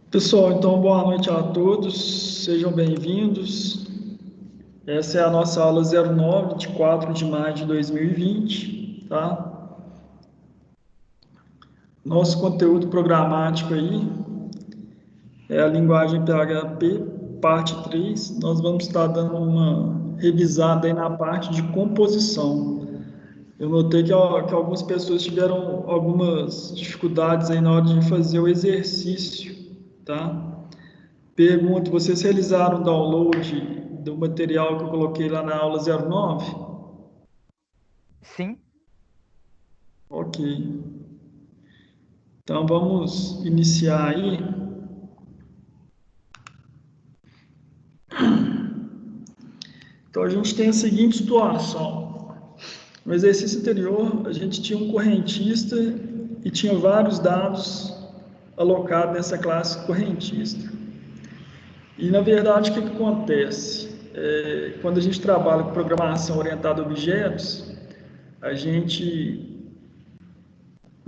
Pessoal, então boa noite a todos, sejam bem-vindos. Essa é a nossa aula 09 de 4 de maio de 2020, tá? Nosso conteúdo programático aí é a linguagem PHP, parte 3. Nós vamos estar dando uma revisada aí na parte de composição. Eu notei que algumas pessoas tiveram algumas dificuldades aí na hora de fazer o exercício, tá? Pergunto, vocês realizaram o download do material que eu coloquei lá na aula 09? Sim, Ok. Então vamos iniciar aí. Então a gente tem a seguinte situação. No exercício anterior, a gente tinha um correntista e tinha vários dados alocados nessa classe correntista. E na verdade, o que acontece? Quando a gente trabalha com programação orientada a objetos, a gente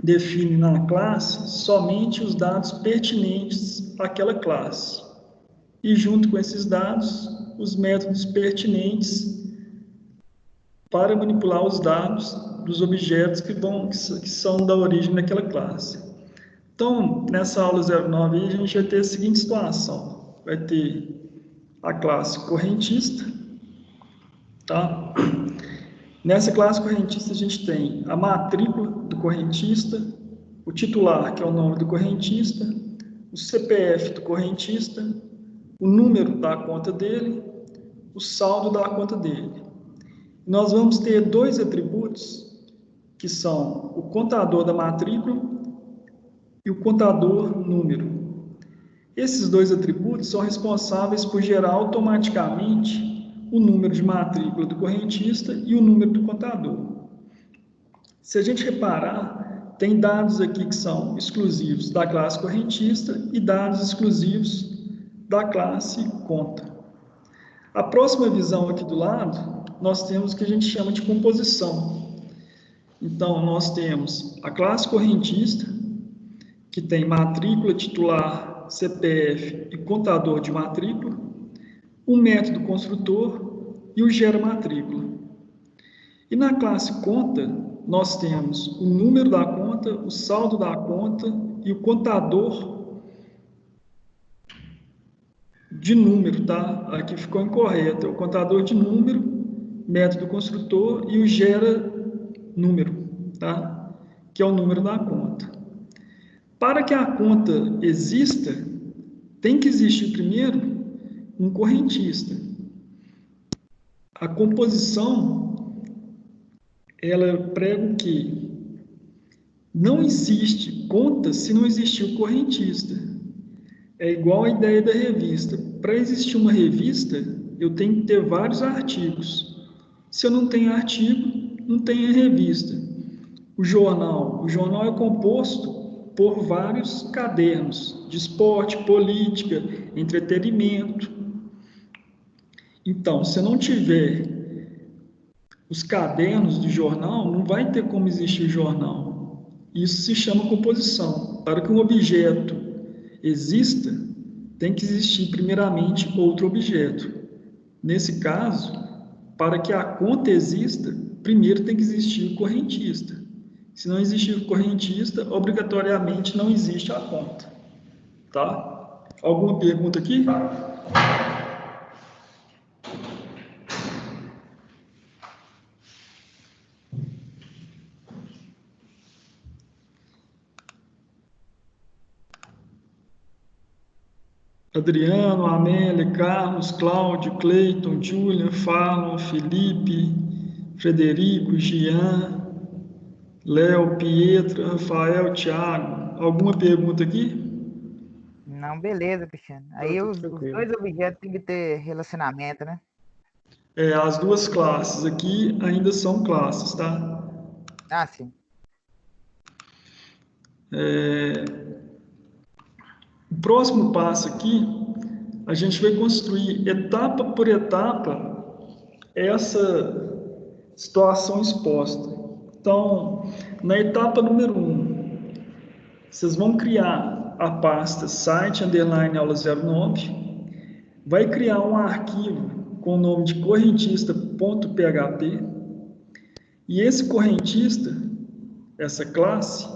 define na classe somente os dados pertinentes àquela classe. E junto com esses dados, os métodos pertinentes para manipular os dados dos objetos que são da origem daquela classe. Então, nessa aula 09, a gente vai ter a seguinte situação. Vai ter a classe correntista, tá? Nessa classe correntista, a gente tem a matrícula do correntista, o titular, que é o nome do correntista, o CPF do correntista, o número da conta dele, o saldo da conta dele. Nós vamos ter dois atributos, que são o contador da matrícula e o contador número. Esses dois atributos são responsáveis por gerar automaticamente o número de matrícula do correntista e o número do contador. Se a gente reparar, tem dados aqui que são exclusivos da classe correntista e dados exclusivos da classe conta. A próxima visão aqui do lado, nós temos o que a gente chama de composição. Então, nós temos a classe correntista, que tem matrícula, titular, CPF e contador de matrícula, o método construtor e o gera matrícula. E na classe conta, nós temos o número da conta, o saldo da conta e o contador de número, tá? Aqui ficou incorreto. É o contador de número, método construtor e o gera número, tá? Que é o número da conta. Para que a conta exista, tem que existir primeiro um correntista. A composição, ela prega o quê? Não existe conta se não existir o correntista. É igual a ideia da revista. Para existir uma revista, eu tenho que ter vários artigos. Se eu não tenho artigo, não tenho revista. O jornal é composto por vários cadernos de esporte, política, entretenimento. Então, se eu não tiver os cadernos do jornal, não vai ter como existir o jornal. Isso se chama composição. Para que um objeto exista, tem que existir primeiramente outro objeto. Nesse caso, para que a conta exista, primeiro tem que existir o correntista. Se não existir o correntista, obrigatoriamente não existe a conta. Tá? Alguma pergunta aqui? Adriano, Amélia, Carlos, Cláudio, Cleiton, Julian, Fallon, Felipe, Frederico, Jean, Léo, Pietra, Rafael, Thiago. Alguma pergunta aqui? não, beleza, Cristiano. Tá Aí tudo os tranquilo. dois objetos têm que ter relacionamento, né? As duas classes aqui ainda são classes, tá? Ah, sim. O próximo passo aqui, a gente vai construir etapa por etapa essa situação exposta. Então, na etapa número 1, vocês vão criar a pasta site_aula09, vai criar um arquivo com o nome de correntista.php, e esse correntista, essa classe,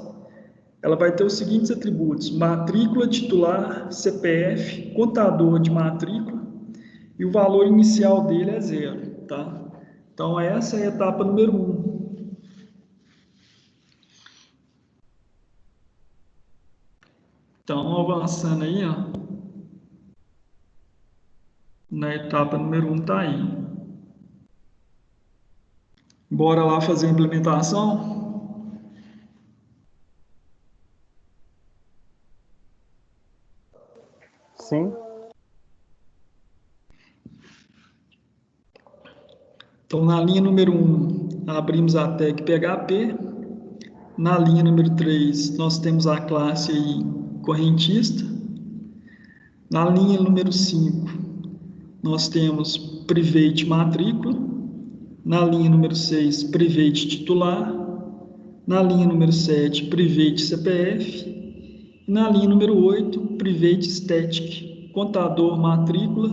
ela vai ter os seguintes atributos: matrícula, titular, CPF, contador de matrícula, e o valor inicial dele é 0, tá? Então, essa é a etapa número 1. Então, avançando aí, ó, na etapa número 1 tá aí. Bora lá fazer a implementação? Sim. Então, na linha número 1, abrimos a tag PHP. Na linha número 3, nós temos a classe aí, correntista. Na linha número 5, nós temos private matrícula. Na linha número 6, private titular. Na linha número 7, private CPF. E na linha número 8, private static, contador matrícula,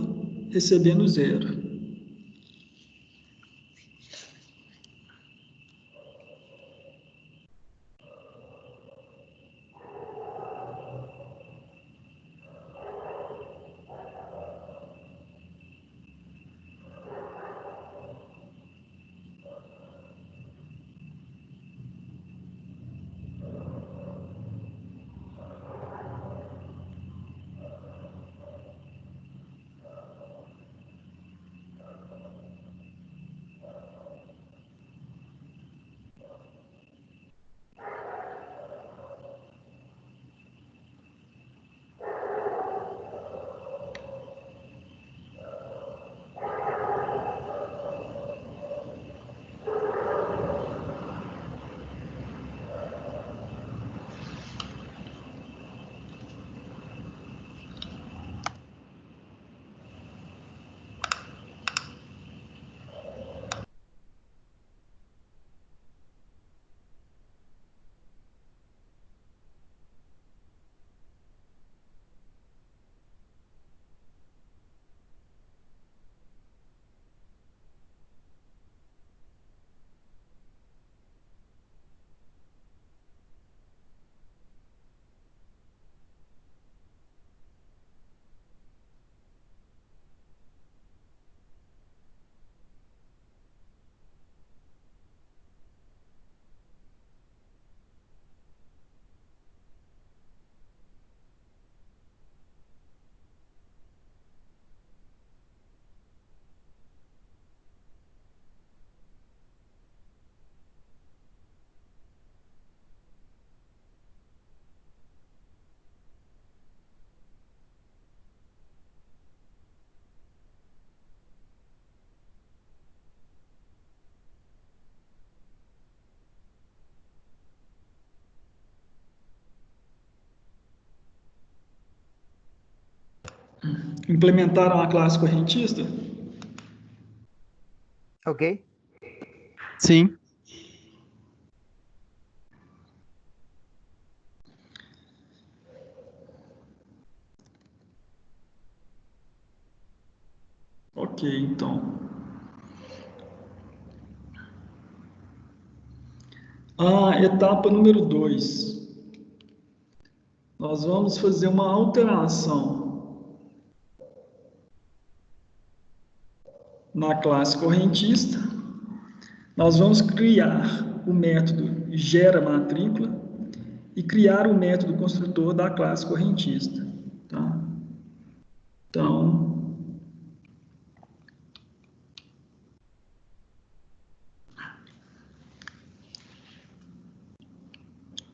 recebendo 0. Implementaram a classe correntista? Ok? Sim. Ok, então. A etapa número 2. Nós vamos fazer uma alteração na classe correntista. Nós vamos criar o método geraMatrícula e criar o método construtor da classe correntista. Tá? Então,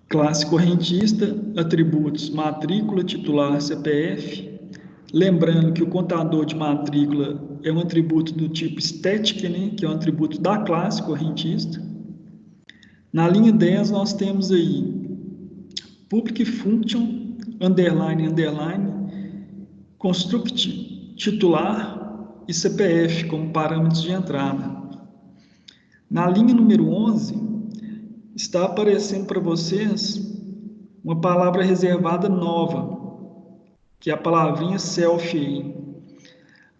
classe correntista, atributos matrícula, titular, CPF. Lembrando que o contador de matrícula é um atributo do tipo static, né, que é um atributo da classe correntista. Na linha 10, nós temos aí public function, underline, underline, construct titular e CPF como parâmetros de entrada. Na linha número 11, está aparecendo para vocês uma palavra reservada nova, que é a palavrinha self aí.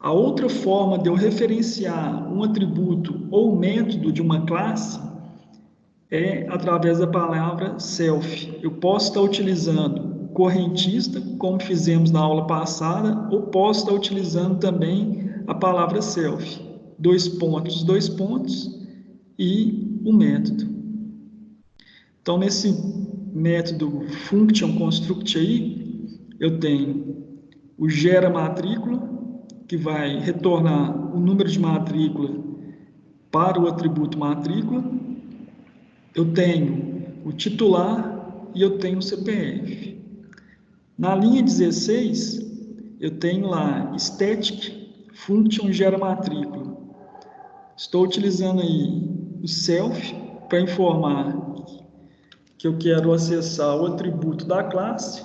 A outra forma de eu referenciar um atributo ou método de uma classe é através da palavra self. Eu posso estar utilizando correntista, como fizemos na aula passada, ou posso estar utilizando também a palavra self. Dois pontos, e o método. Então, nesse método function construct aí, eu tenho o gera matrícula, que vai retornar o número de matrícula para o atributo matrícula. Eu tenho o titular e eu tenho o CPF. Na linha 16, eu tenho lá static function gera matrícula. Estou utilizando aí o self para informar que eu quero acessar o atributo da classe,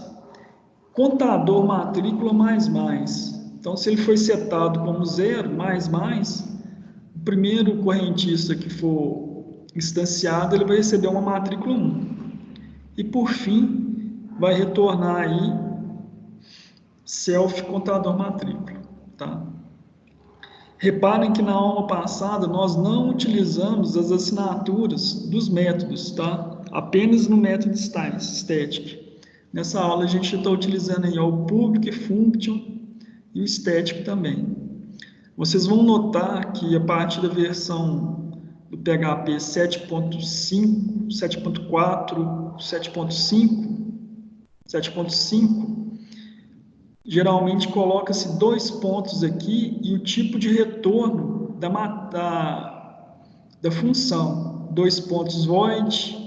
contador matrícula mais mais. Então, se ele foi setado como 0, mais, o primeiro correntista que for instanciado, ele vai receber uma matrícula 1. E, por fim, vai retornar aí self contador matrícula, tá? Reparem que na aula passada nós não utilizamos as assinaturas dos métodos, tá? Apenas no método static. Nessa aula a gente está utilizando aí o public, function e o static também. Vocês vão notar que a partir da versão do PHP 7.5, 7.4, 7.5, geralmente coloca-se 2 pontos aqui e o tipo de retorno da função. 2 pontos void,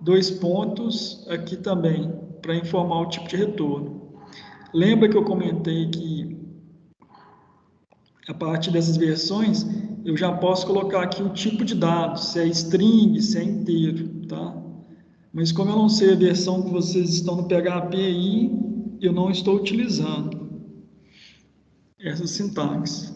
2 pontos aqui também, para informar o tipo de retorno. Lembra que eu comentei que a partir dessas versões eu já posso colocar aqui o tipo de dado, se é string, se é inteiro, tá? Mas como eu não sei a versão que vocês estão no PHP aí, eu não estou utilizando essa sintaxe.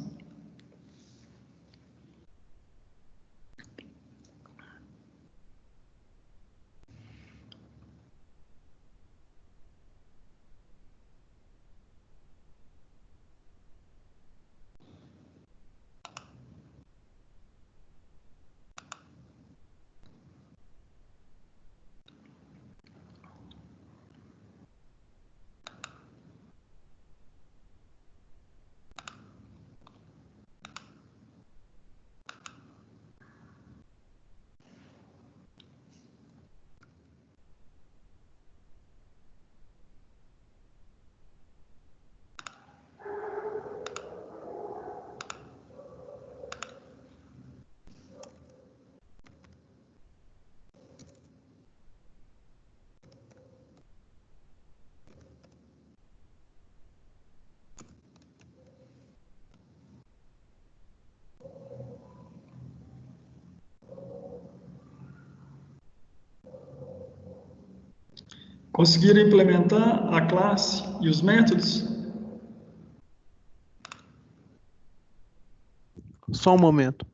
Conseguiram implementar a classe e os métodos? Só um momento.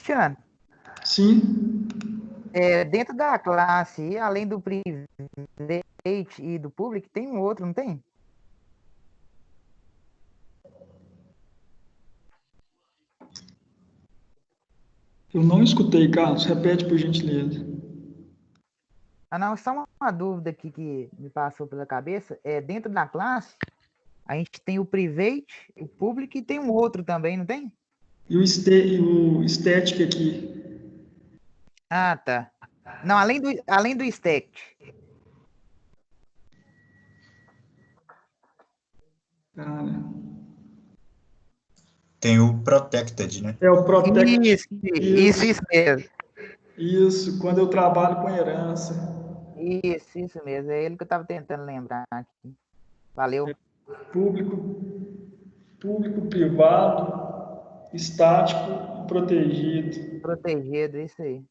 Cristiano, Sim. dentro da classe, além do private e do public, tem um outro, não tem? Eu não escutei, Carlos. Repete, por gentileza. Ah, não, só uma dúvida aqui que me passou pela cabeça. Dentro da classe, A gente tem o private, o public e tem um outro também, não tem? E o static aqui? Ah, tá. Não, além do stack. Cara, Tem o protected, né? é o protect. Isso mesmo. Isso, quando eu trabalho com herança. Isso mesmo. É ele que eu estava tentando lembrar aqui. Valeu. Público, público, privado, estático e protegido. Protegido, isso aí.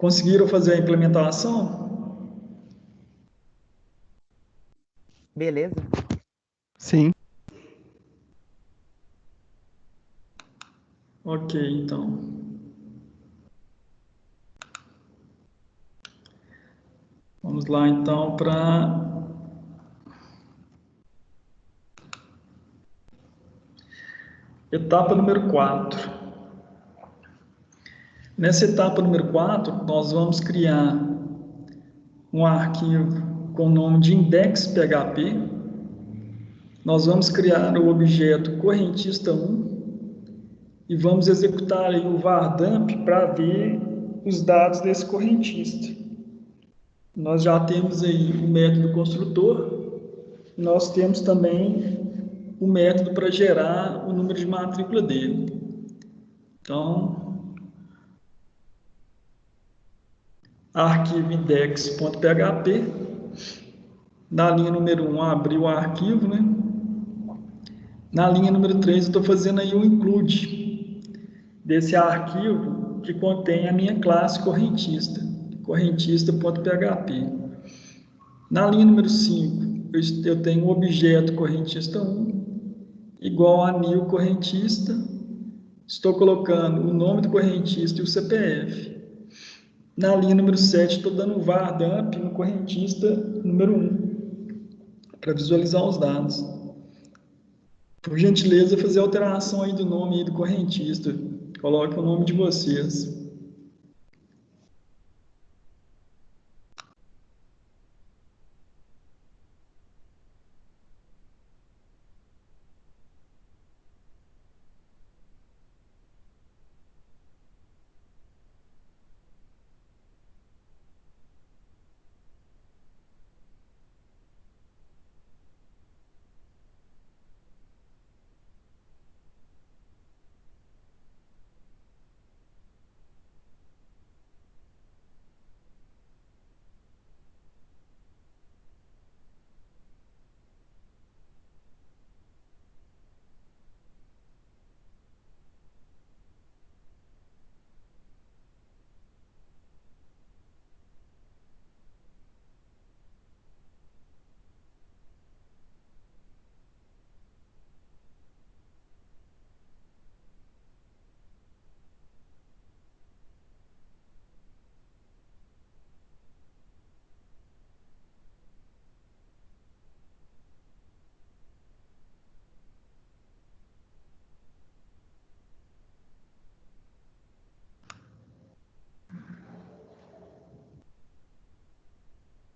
Conseguiram fazer a implementação? Beleza. Sim. Ok, então. Vamos lá, então, para etapa número 4. Nessa etapa número 4, nós vamos criar um arquivo com o nome de index.php. Nós vamos criar o objeto correntista 1 e vamos executar aí o vardamp para ver os dados desse correntista. Nós já temos aí o método construtor, nós temos também o método para gerar o número de matrícula dele. Então, arquivo index.php, na linha número 1 abrir o arquivo, né? Na linha número 3 eu estou fazendo aí o include desse arquivo que contém a minha classe correntista, correntista.php. Na linha número 5 eu tenho o objeto correntista 1 igual a new correntista, estou colocando o nome do correntista e o CPF. Na linha número 7 estou dando um var dump no correntista número 1 para visualizar os dados. Por gentileza, fazer a alteração aí do nome aí do correntista. Coloque o nome de vocês.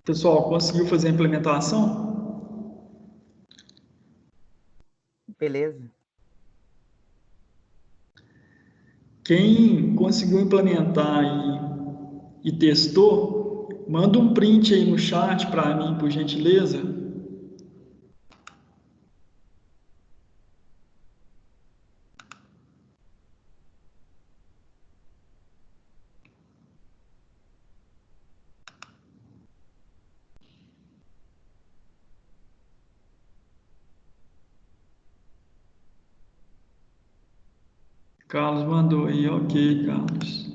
Pessoal, conseguiu fazer a implementação? Beleza. Quem conseguiu implementar e testou, manda um print aí no chat para mim, por gentileza. Carlos mandou aí, ok, Carlos.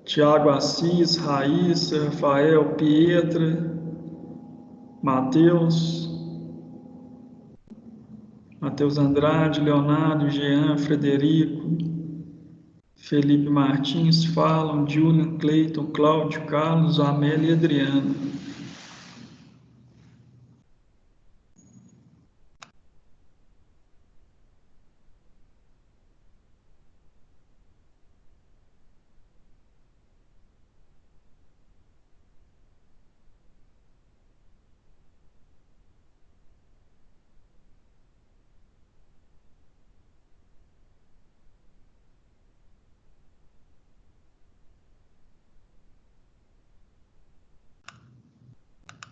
Tiago Assis, Raíssa, Rafael, Pietra, Matheus Andrade, Leonardo, Jean, Frederico, Felipe Martins, Fallon, Julian, Cleiton, Cláudio, Carlos, Amélia e Adriano.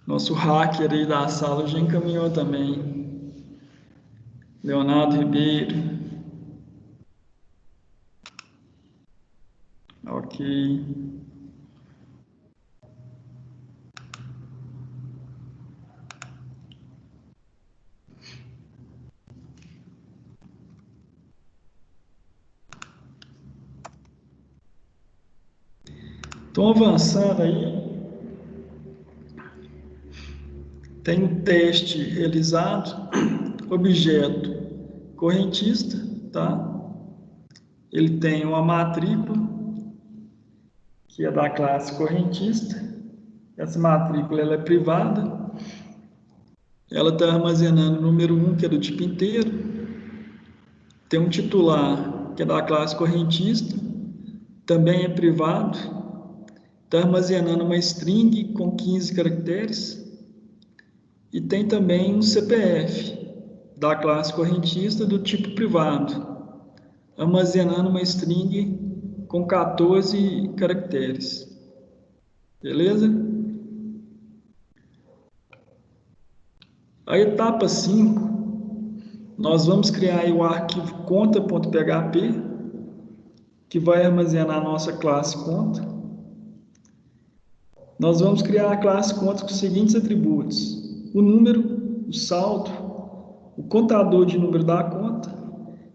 Nosso hacker aí da sala já encaminhou também. Leonardo Ribeiro. Ok. Então, avançando aí, tem um teste realizado, objeto correntista, tá? Ele tem uma matrícula, que é da classe correntista. Essa matrícula ela é privada. Ela está armazenando o número 1, que é do tipo inteiro. Tem um titular, que é da classe correntista, também é privado. Está armazenando uma string com 15 caracteres. E tem também um CPF, da classe correntista, do tipo privado, armazenando uma string com 14 caracteres. Beleza? A etapa 5, nós vamos criar aí o arquivo conta.php, que vai armazenar a nossa classe conta. Nós vamos criar a classe conta com os seguintes atributos: o número, o saldo, o contador de número da conta,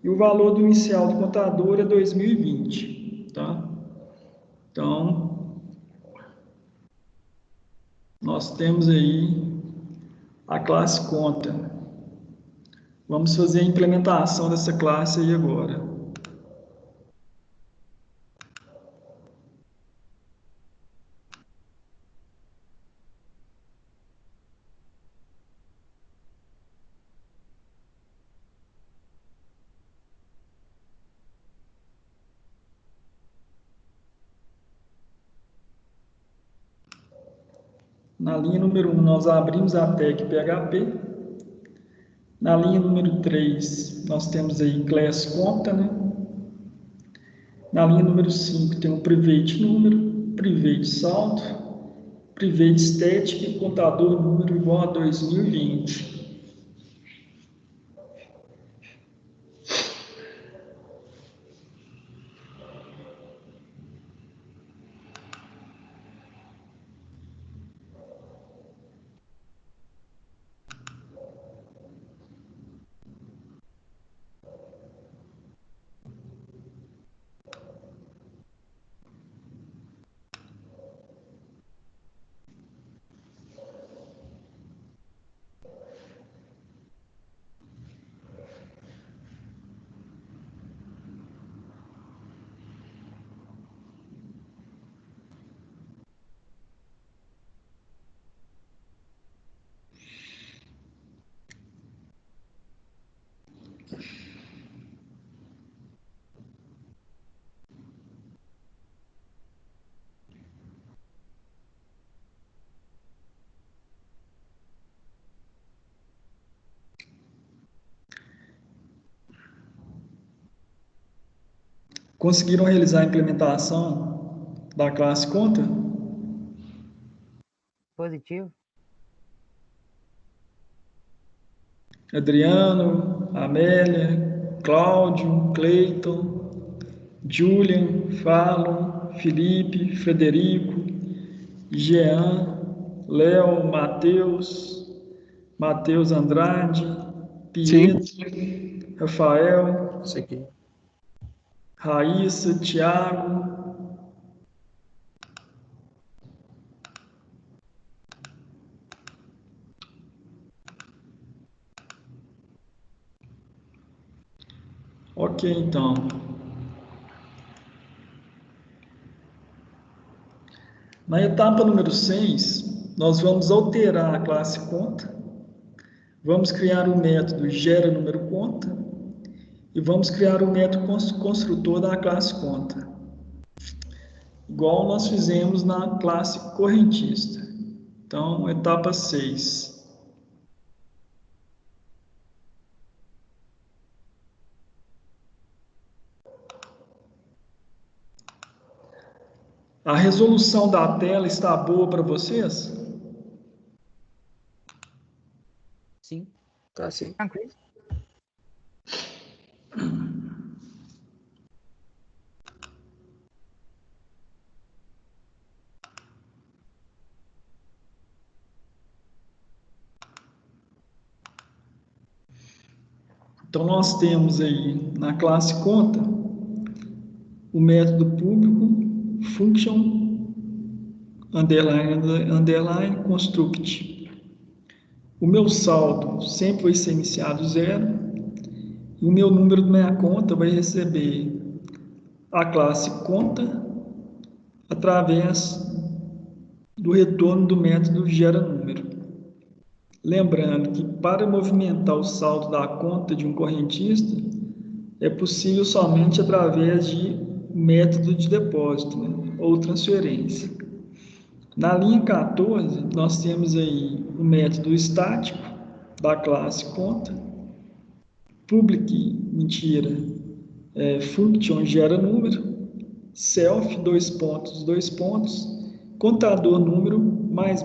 e o valor do inicial do contador é 2020, tá? Então, nós temos aí a classe conta. Vamos fazer a implementação dessa classe aí agora. Na linha número 1, nós abrimos a tag PHP. Na linha número 3, nós temos aí class conta, né? Na linha número 5, tem o private número, private saldo, private static e contador número igual a 2020. Conseguiram realizar a implementação da classe conta? Positivo. Adriano, Amélia, Cláudio, Cleiton, Julian, Fallon, Felipe, Frederico, Jean, Léo, Matheus Andrade, Sim. Pietro, Rafael, Isso aqui. Raíssa, Tiago, Ok, então. Na etapa número 6, nós vamos alterar a classe conta, vamos criar o método gera número conta e vamos criar o método construtor da classe conta, igual nós fizemos na classe correntista. Então, etapa 6. A resolução da tela está boa para vocês? Sim. Tá sim. Tranquilo. Então, nós temos aí na classe conta o método público function underline construct. O meu saldo sempre vai ser iniciado zero e o meu número da minha conta vai receber a classe conta através do retorno do método gera número. Lembrando que para movimentar o saldo da conta de um correntista é possível somente através de método de depósito, né, ou transferência. Na linha 14, nós temos aí o método estático da classe conta, function gera número, self, dois pontos, contador número, mais.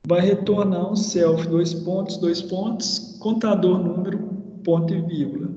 Vai retornar um self, dois pontos, contador número, ponto e vírgula.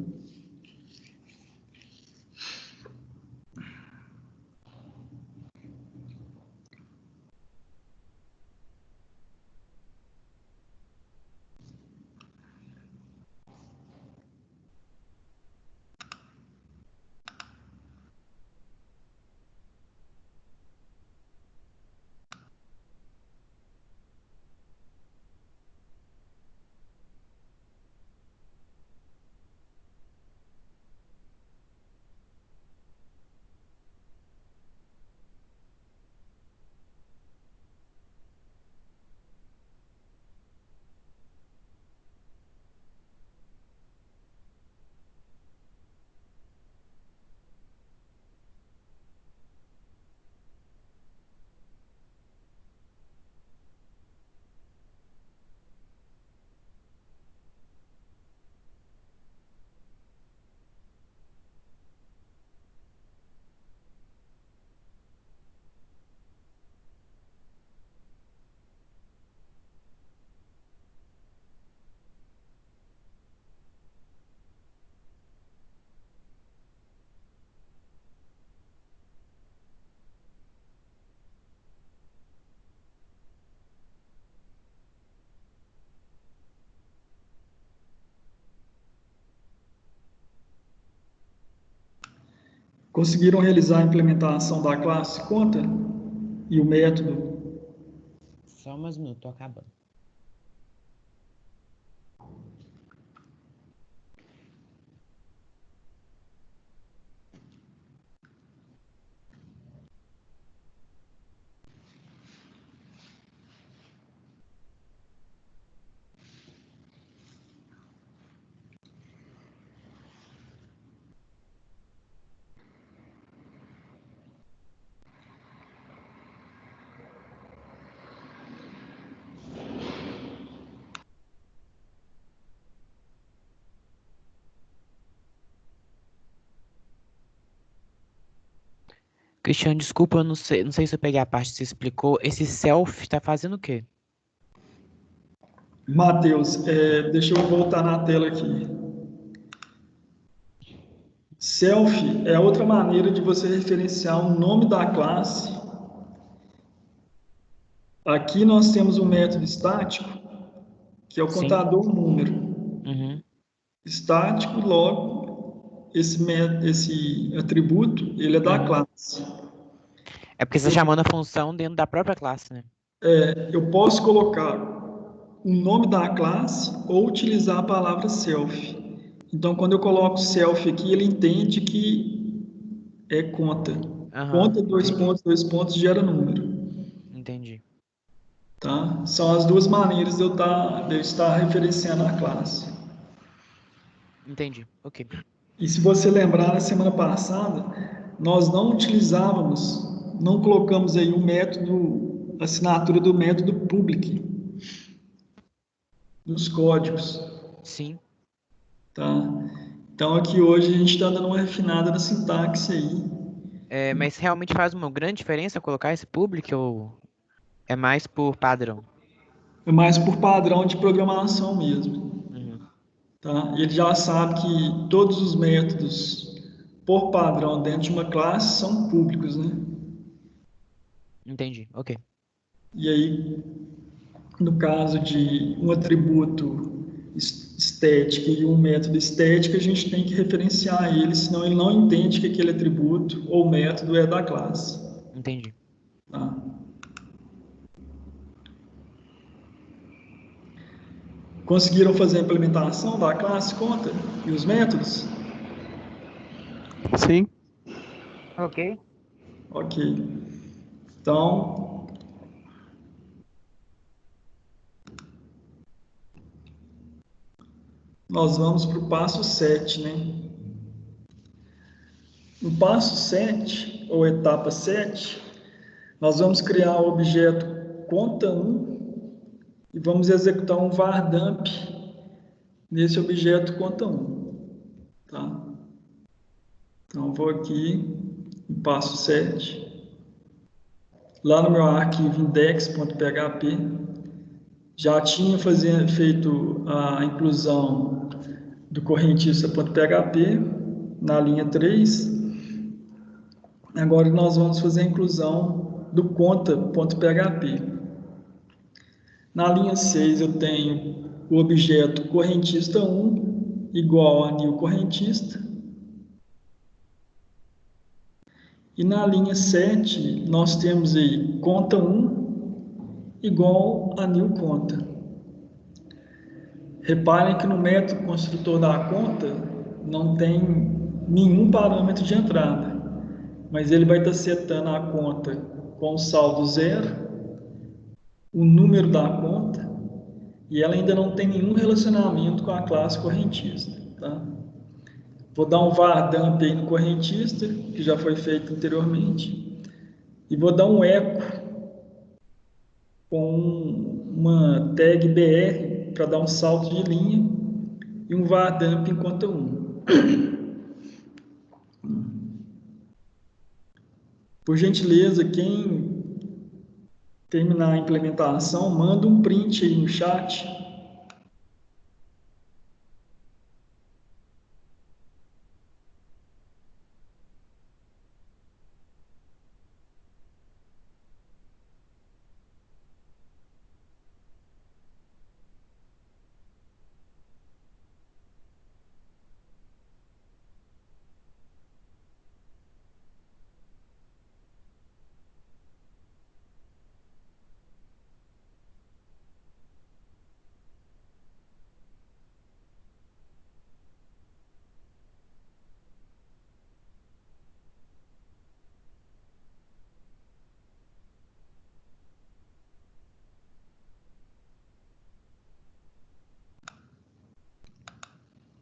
Conseguiram realizar a implementação da classe conta e o método? Só mais um minuto, tô acabando. Cristiano, desculpa, eu não sei se eu peguei a parte que você explicou. Esse self está fazendo o quê? Matheus, deixa eu voltar na tela aqui. Self é outra maneira de você referenciar o nome da classe. Aqui nós temos o método estático, que é o Sim. contador número. Uhum. Estático, logo, esse atributo, ele é da classe. É porque você está chamando a função dentro da própria classe, né? Eu posso colocar o nome da classe ou utilizar a palavra self. Então, quando eu coloco self aqui, ele entende que é conta. Aham, Conta, entendi. dois pontos, gera número. Entendi. Tá? São as duas maneiras de eu estar referenciando a classe. Entendi. Ok. E se você lembrar, na semana passada, nós não utilizávamos, não colocamos aí o método, a assinatura do método public nos códigos, Sim. tá? Então aqui hoje a gente está dando uma refinada na sintaxe aí. Mas realmente faz uma grande diferença colocar esse public ou é mais por padrão? É mais por padrão de programação mesmo, Uhum. tá? Ele já sabe que todos os métodos por padrão dentro de uma classe são públicos, né? Entendi. Ok. E aí, no caso de um atributo estético e um método estético, a gente tem que referenciar ele, senão ele não entende que aquele atributo ou método é da classe, Entendi. tá? Conseguiram fazer a implementação da classe conta e os métodos? Sim. Ok. Ok. Então, nós vamos para o passo 7, né? No passo 7 ou etapa 7, nós vamos criar o objeto conta1 e vamos executar um var dump nesse objeto conta1, tá? Então, vou aqui no passo 7, lá no meu arquivo index.php, já tinha feito a inclusão do correntista.php na linha 3. Agora nós vamos fazer a inclusão do conta.php. Na linha 6 eu tenho o objeto correntista1 igual a new correntista. E na linha 7 nós temos aí conta1 igual a new conta. Reparem que no método construtor da conta não tem nenhum parâmetro de entrada, mas ele vai estar setando a conta com o saldo zero, o número da conta, e ela ainda não tem nenhum relacionamento com a classe correntista, tá? Vou dar um var dump aí no correntista, que já foi feito anteriormente, e vou dar um eco com uma tag br para dar um salto de linha e um var dump em conta1. Por gentileza, quem terminar a implementação, manda um print aí no chat.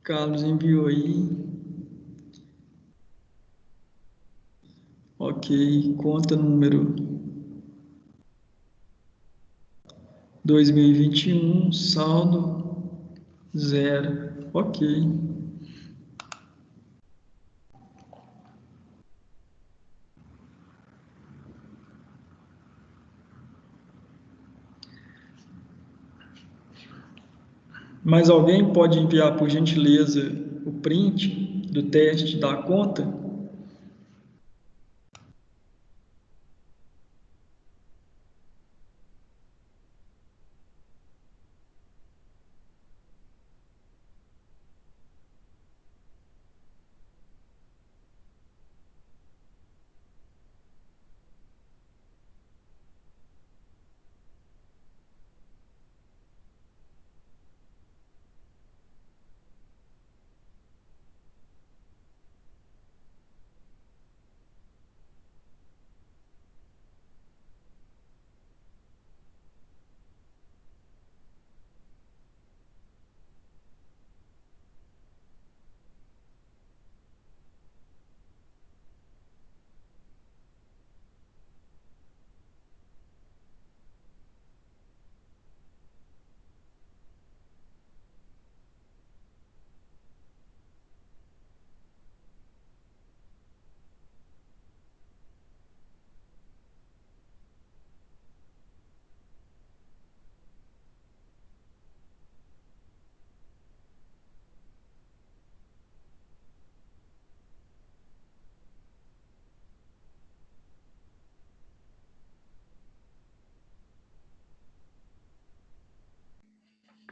Carlos enviou aí. Ok, conta número 2021, saldo zero. Ok. Mas alguém pode enviar, por gentileza, o print do teste da conta?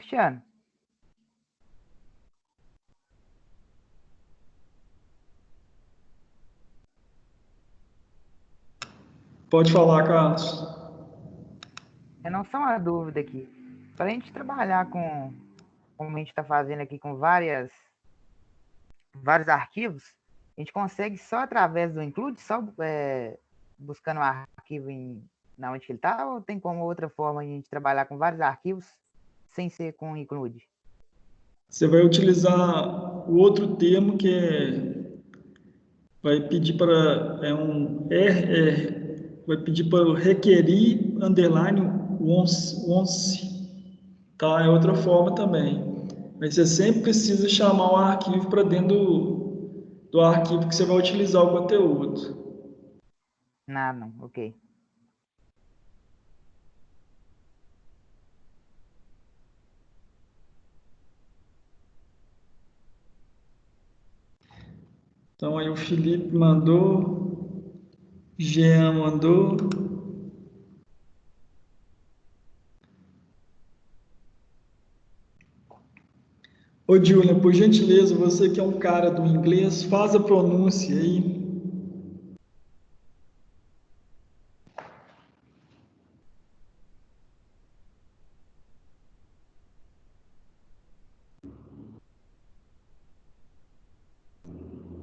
Cristiano? Pode falar, Carlos. É não só uma dúvida aqui. Para a gente trabalhar como a gente está fazendo aqui com vários arquivos, a gente consegue só através do include, só buscando um arquivo na onde ele está, ou tem como outra forma de a gente trabalhar com vários arquivos sem ser com include? Você vai utilizar o outro termo que vai pedir para vai pedir para requerir underline once, tá? É outra forma também. Mas você sempre precisa chamar o arquivo para dentro do arquivo que você vai utilizar o conteúdo. Não, ok. Então aí o Felipe mandou, Jean mandou. Ô, Julia, por gentileza, você que é um cara do inglês, faz a pronúncia aí.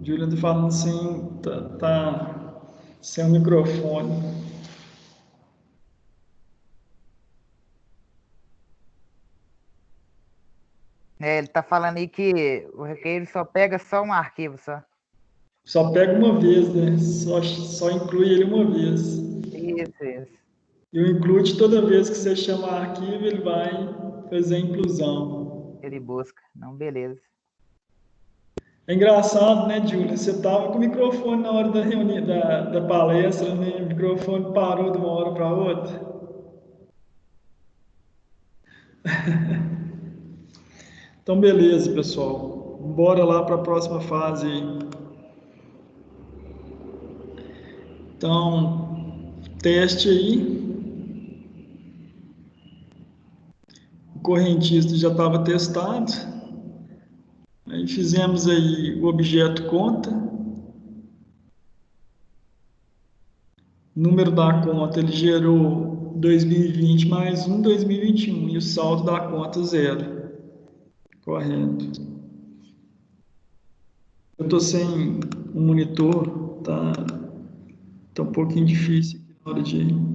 Julia tá falando assim, tá sem o microfone. Ele está falando aí que o requeiro só pega só um arquivo só. Só pega uma vez, né? Só inclui ele uma vez. Isso. E o include toda vez que você chama arquivo, ele vai fazer a inclusão. Ele busca. Não, beleza. É engraçado, né, Júlia? Você estava com o microfone na hora da reunião, da palestra, né? O microfone parou de uma hora para outra. Então, beleza, pessoal. Bora lá para a próxima fase aí. Então, teste aí. O correntista já estava testado. Aí fizemos aí o objeto conta. O número da conta ele gerou 2020 mais 2021 e o saldo da conta zero. Correto. Eu estou sem um monitor, tá um pouquinho difícil aqui na hora de.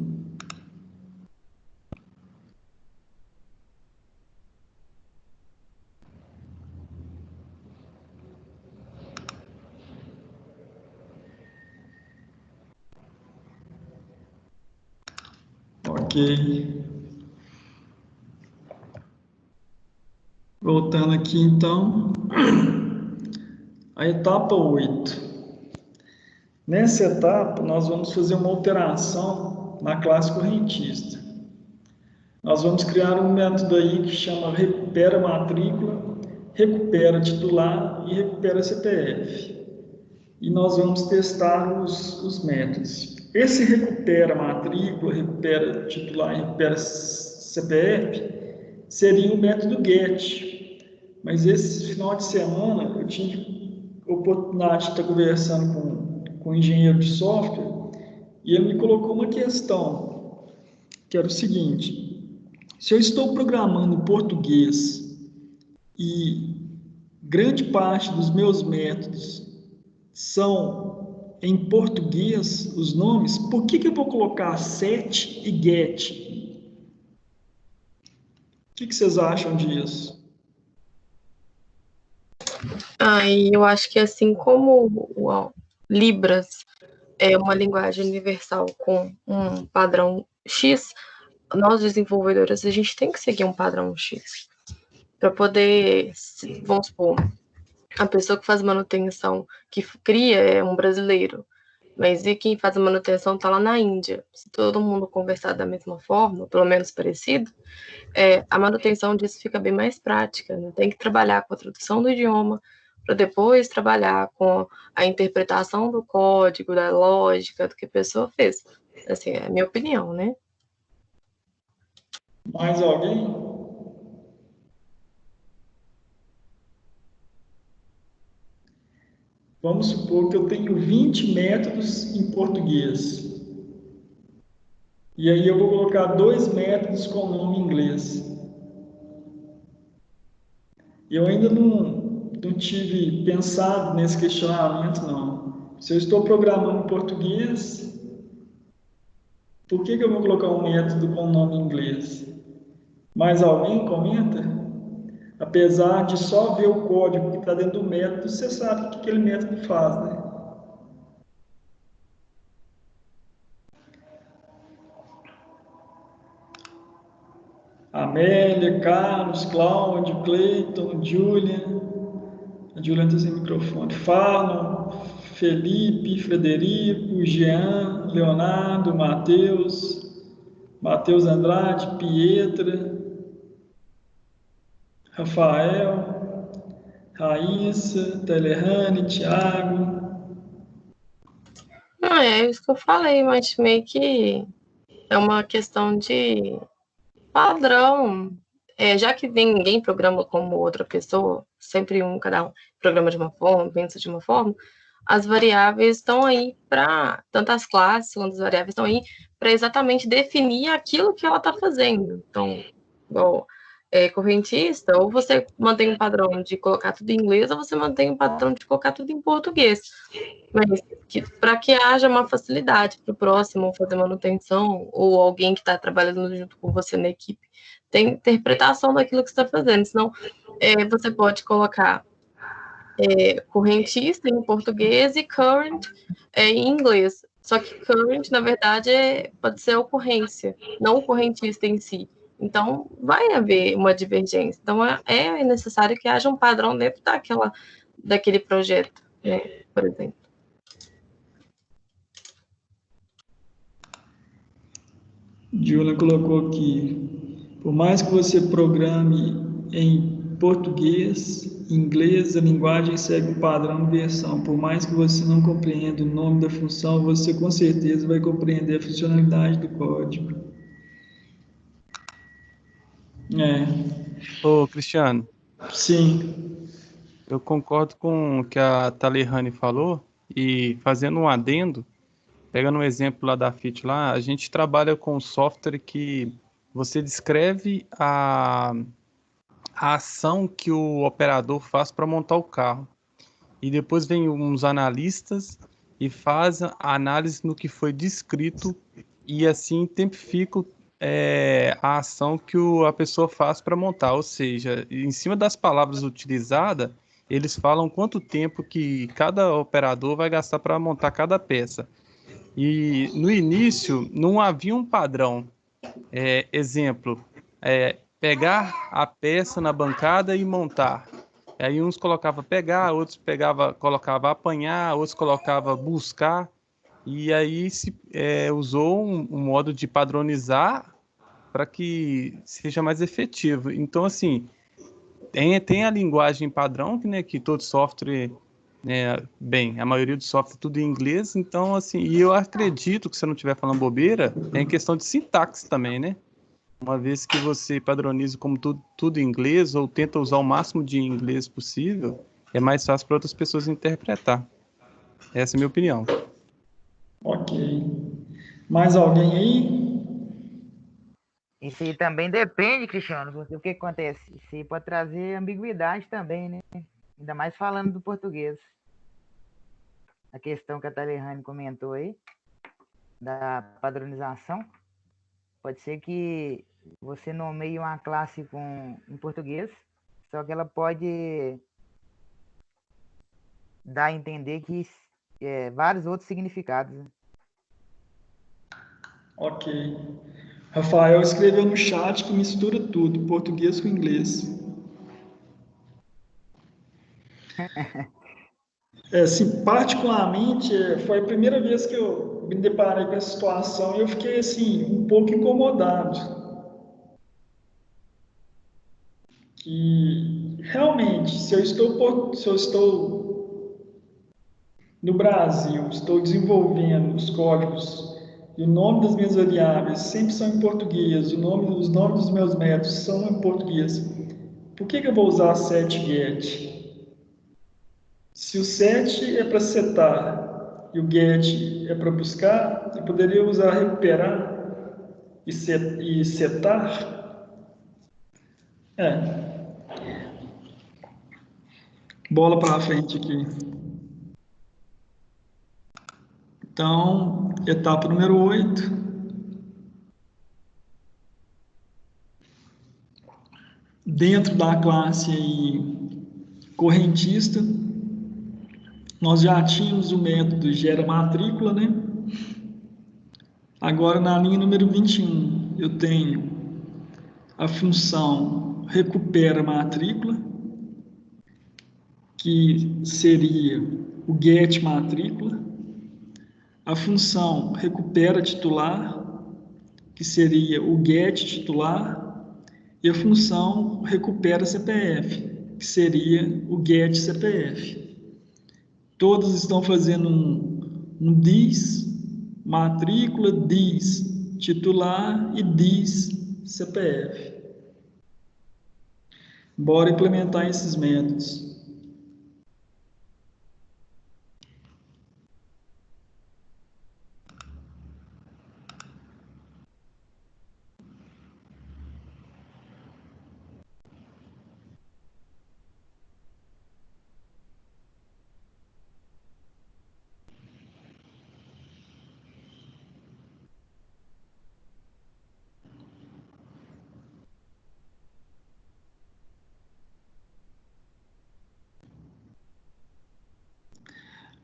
Ok. Voltando aqui então. A etapa 8. Nessa etapa, nós vamos fazer uma alteração na classe correntista. Nós vamos criar um método aí que chama recupera matrícula, recupera titular e recupera CPF. E nós vamos testar os métodos. Esse recupera matrícula, recupera titular e recupera CPF seria o método GET. Mas esse final de semana eu tive a oportunidade de estar conversando com um engenheiro de software e ele me colocou uma questão, que era o seguinte: se eu estou programando em português e grande parte dos meus métodos são em português, os nomes, por que eu vou colocar set e get? O que vocês acham disso? E eu acho que assim como o Libras é uma linguagem universal com um padrão X, nós desenvolvedores, a gente tem que seguir um padrão X para poder, vamos supor, a pessoa que faz manutenção, que cria é um brasileiro, mas e quem faz a manutenção está lá na Índia. Se todo mundo conversar da mesma forma, pelo menos parecido, a manutenção disso fica bem mais prática. Não tem que trabalhar com a tradução do idioma para depois trabalhar com a interpretação do código, da lógica, do que a pessoa fez. Assim, é a minha opinião, né? Mais alguém? Vamos supor que eu tenho 20 métodos em português. E aí eu vou colocar 2 métodos com nome em inglês. Eu ainda não tive pensado nesse questionamento, não. Se eu estou programando em português, por que eu vou colocar um método com nome em inglês? Mais alguém comenta? Apesar de só ver o código que está dentro do método, você sabe o que aquele método faz, né? Amélia, Carlos, Cláudio, Cleiton, Julian. A Juliana está sem microfone. Fallon, Felipe, Frederico, Jean, Leonardo, Matheus Andrade, Pietra, Rafael, Raíssa, Telerane, Thiago. Não, é isso que eu falei, mas meio que é uma questão de padrão. Já que ninguém programa como outra pessoa, sempre cada um programa de uma forma, pensa de uma forma, as variáveis estão aí para, tanto as classes quanto as variáveis estão aí para exatamente definir aquilo que ela está fazendo. Então, igual correntista, ou você mantém um padrão de colocar tudo em inglês, ou você mantém um padrão de colocar tudo em português. Mas para que haja uma facilidade para o próximo fazer manutenção, ou alguém que está trabalhando junto com você na equipe, tem interpretação daquilo que você está fazendo. Senão, você pode colocar correntista em português e current em inglês. Só que current, na verdade, pode ser ocorrência, não o correntista em si. Então, vai haver uma divergência. Então, é necessário que haja um padrão dentro daquele projeto, né, por exemplo. Julian colocou aqui, por mais que você programe em português, inglês, a linguagem segue o padrão de versão. Por mais que você não compreenda o nome da função, você com certeza vai compreender a funcionalidade do código. Ô, Cristiano, Sim. eu concordo com o que a Talerane falou e fazendo um adendo, pegando um exemplo lá da FIT lá, a gente trabalha com um software que você descreve a ação que o operador faz para montar o carro. E depois vem uns analistas e fazem a análise no que foi descrito e assim tempifica a ação que a pessoa faz para montar. Ou seja, em cima das palavras utilizadas, eles falam quanto tempo que cada operador vai gastar para montar cada peça. E no início não havia um padrão. Exemplo, pegar a peça na bancada e montar. Aí uns colocavam pegar, outros colocava apanhar, outros colocava buscar. E aí se usou um modo de padronizar para que seja mais efetivo. Então, assim, tem a linguagem padrão, né, que todo software, a maioria do software é tudo em inglês. Então, assim, e eu acredito que, se eu não estiver falando bobeira, é em questão de sintaxe também, né? Uma vez que você padroniza como tudo em inglês, ou tenta usar o máximo de inglês possível, é mais fácil para outras pessoas interpretar. Essa é a minha opinião. Ok. Mais alguém aí? Isso aí também depende, Cristiano, porque o que acontece? Isso aí pode trazer ambiguidade também, né? Ainda mais falando do português. A questão que a Talerane comentou aí, da padronização, pode ser que você nomeie uma classe em português, só que ela pode dar a entender que vários outros significados. Né? Ok. Rafael escreveu no chat que mistura tudo, português com inglês. Assim, particularmente, foi a primeira vez que eu me deparei com essa situação e eu fiquei, assim, um pouco incomodado. Que, realmente, se eu estou no Brasil, estou desenvolvendo os códigos e o nome das minhas variáveis sempre são em português, os nomes dos meus métodos são em português, por que eu vou usar setget? Se o set é para setar e o get é para buscar, eu poderia usar recuperar e setar. É, bola para frente aqui. Então, etapa número 8. Dentro da classe aí, correntista, nós já tínhamos o método gera matrícula, né? Agora, na linha número 21, eu tenho a função recupera matrícula, que seria o get matrícula, a função recupera titular, que seria o get titular, e a função recupera CPF, que seria o get CPF. Todas estão fazendo um dis matrícula, dis titular e dis CPF. Bora implementar esses métodos.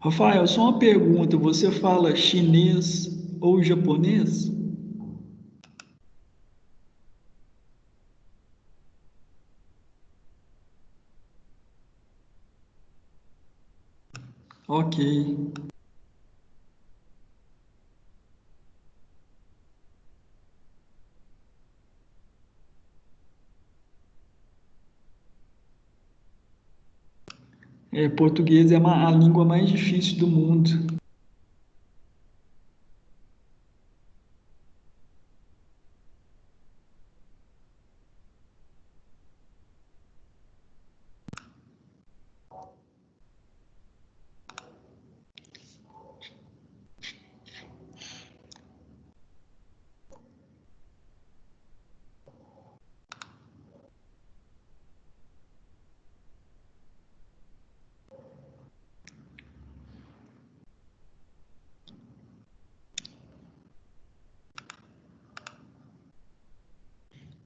Rafael, só uma pergunta: você fala chinês ou japonês? Ok. Português é a língua mais difícil do mundo.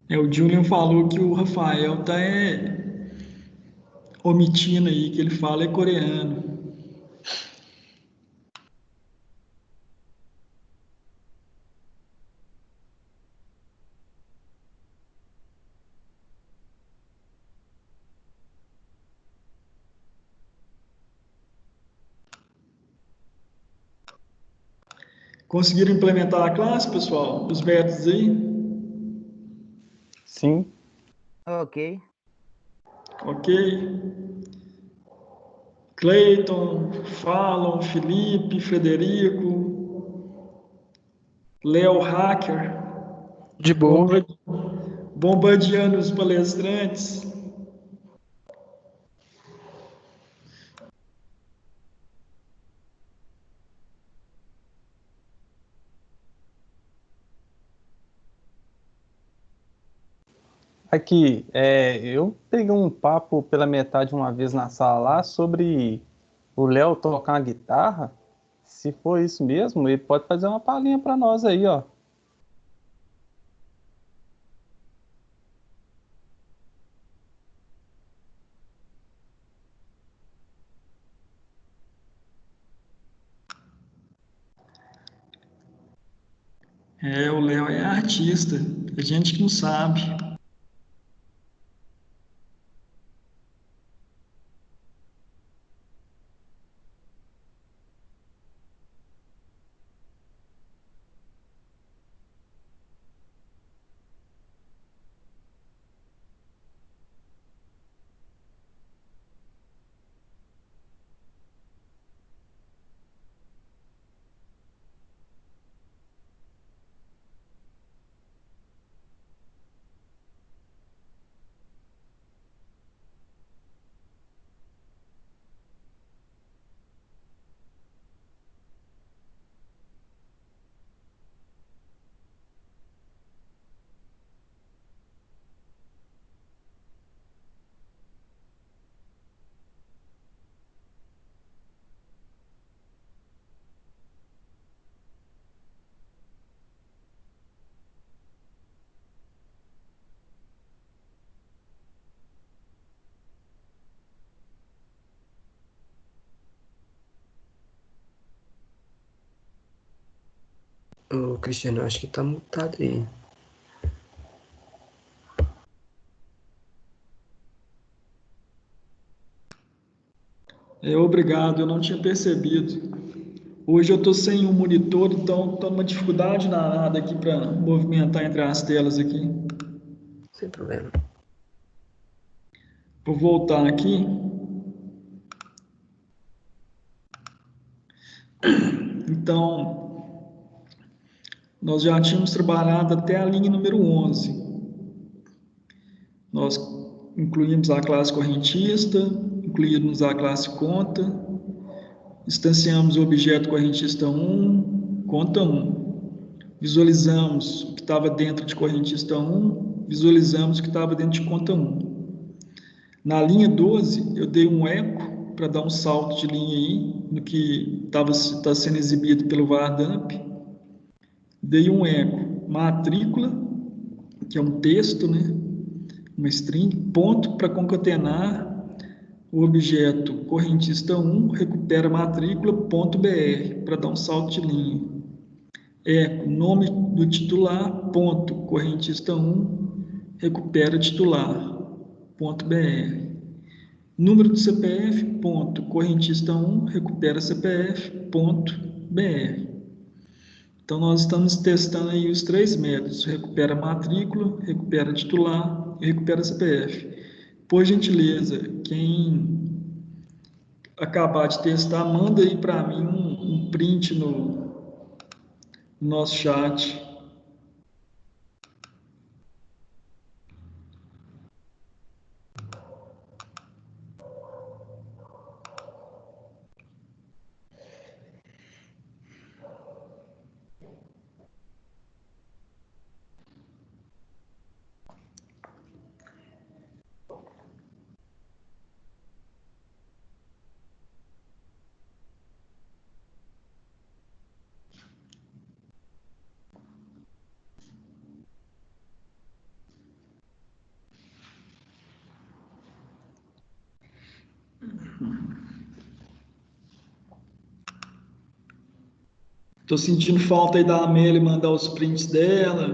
O Julian falou que o Rafael tá omitindo aí, que ele fala é coreano. Conseguiram implementar a classe, pessoal? Os métodos aí? Sim. Ok. Ok. Cleiton, Fallon, Felipe, Frederico, Léo Hacker, De boa. bombardeando os palestrantes. Aqui, eu peguei um papo pela metade uma vez na sala lá sobre o Léo tocar uma guitarra. Se for isso mesmo, ele pode fazer uma palhinha para nós aí, ó. O Léo é artista, a gente que não sabe. Ô, Cristiano, eu acho que tá mutado aí. Obrigado, eu não tinha percebido. Hoje eu estou sem um monitor, então estou numa dificuldade danada aqui para movimentar entre as telas aqui. Sem problema. Vou voltar aqui. Então, nós já tínhamos trabalhado até a linha número 11. Nós incluímos a classe correntista, incluímos a classe conta, instanciamos o objeto correntista 1, conta 1. Visualizamos o que estava dentro de correntista 1, visualizamos o que estava dentro de conta 1. Na linha 12, eu dei um eco para dar um salto de linha aí, no que está sendo exibido pelo VARDAMP. Dei um eco matrícula, que é um texto, né? Uma string, ponto para concatenar o objeto correntista 1, recupera matrícula, ponto .br, para dar um salto de linha. Eco, nome do titular, ponto, correntista 1, recupera titular, ponto .br. Número do CPF, ponto, correntista 1, recupera CPF, ponto, BR. Então, nós estamos testando aí os 3 métodos, recupera matrícula, recupera titular e recupera CPF. Por gentileza, quem acabar de testar, manda aí para mim um print no nosso chat. Estou sentindo falta aí da Amélia mandar os prints dela,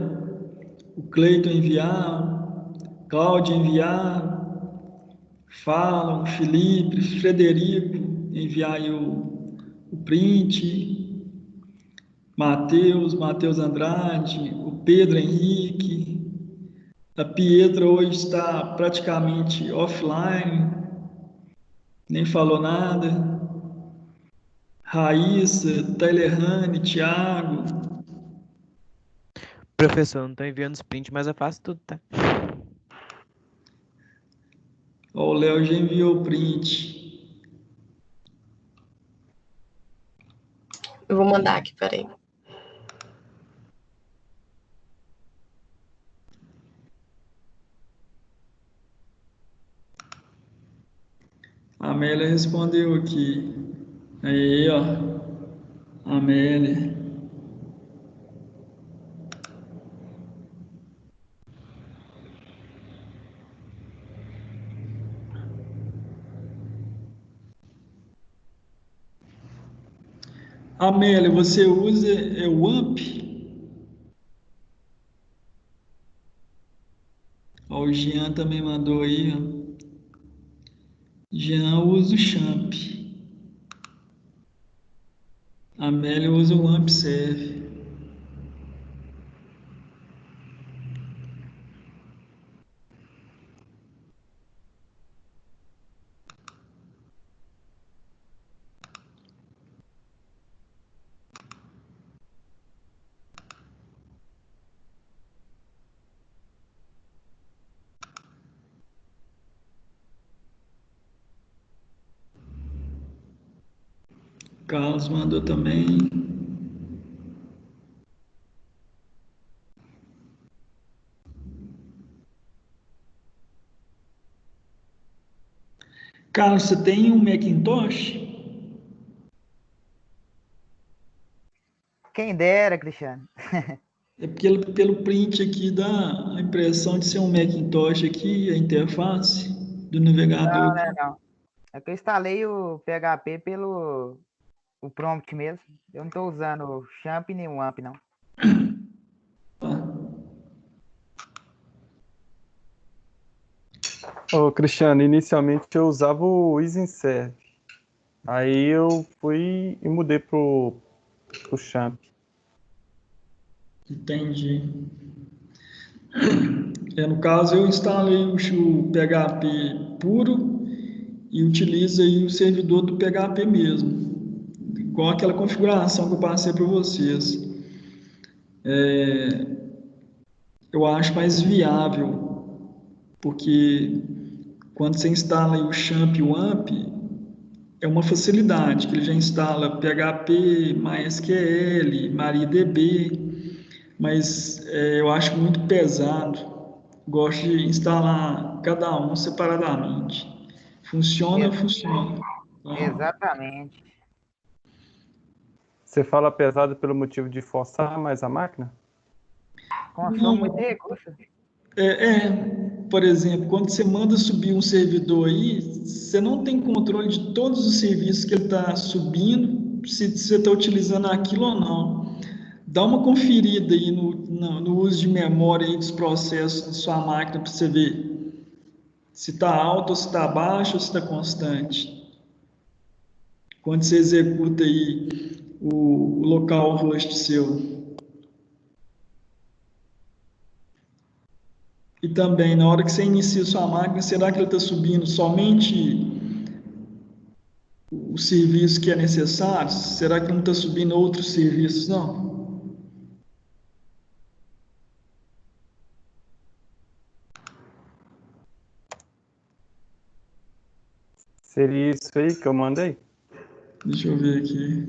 o Cleiton enviar, Cláudia enviar, Fala, o Felipe, Frederico enviar aí o print, Matheus Andrade, o Pedro Henrique, a Pietra hoje está praticamente offline, nem falou nada. Raíssa, Taylorane, Thiago. Professor, não tô enviando os prints, mas eu faço tudo, tá? Ó, o Léo já enviou o print. Eu vou mandar aqui, peraí. A Amélia respondeu aqui. Aí, ó. Amélia. Amélia, você usa o AMP? Ó, o Jean também mandou aí, ó. Jean usa o Champ. Amélia usa o AMP serve. Carlos mandou também. Carlos, você tem um Macintosh? Quem dera, Cristiano. É porque pelo print aqui dá a impressão de ser um Macintosh aqui, a interface do navegador aqui. Não. É que eu instalei o PHP pelo o prompt mesmo. Eu não estou usando o Champ nem o AMP, não. Ô, Cristiano, inicialmente eu usava o EasyServe. Aí eu fui e mudei pro Champ. Entendi. No caso, eu instalei o PHP puro e utilizo aí o servidor do PHP mesmo, igual aquela configuração que eu passei para vocês. Eu acho mais viável, porque quando você instala aí o Champ e o AMP, é uma facilidade, que ele já instala PHP, MySQL, MariaDB, mas eu acho muito pesado. Gosto de instalar cada um separadamente. Funciona, Ex- funciona. Tá? Exatamente. Você fala pesado pelo motivo de forçar mais a máquina? Consome muito Não, recurso. por exemplo, quando você manda subir um servidor aí, você não tem controle de todos os serviços que ele está subindo, se você está utilizando aquilo ou não. Dá uma conferida aí no uso de memória aí dos processos da sua máquina para você ver se está alto, ou se está baixo, ou se está constante. Quando você executa aí o localhost seu. E também, na hora que você inicia sua máquina, será que ele está subindo somente o serviço que é necessário? Será que não está subindo outros serviços, não? Seria isso aí que eu mandei? Deixa eu ver aqui.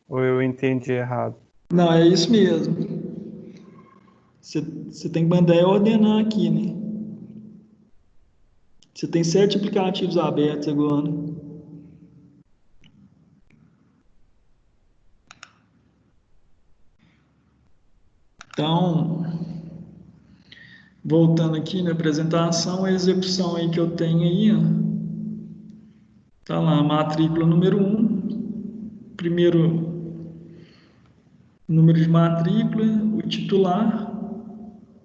Ou eu entendi errado? Não, é isso mesmo. Você tem que mandar eu ordenar aqui, né? Você tem 7 aplicativos abertos agora. Então, voltando aqui na apresentação, a execução aí que eu tenho aí, ó, tá lá, matrícula número 1, primeiro número de matrícula, o titular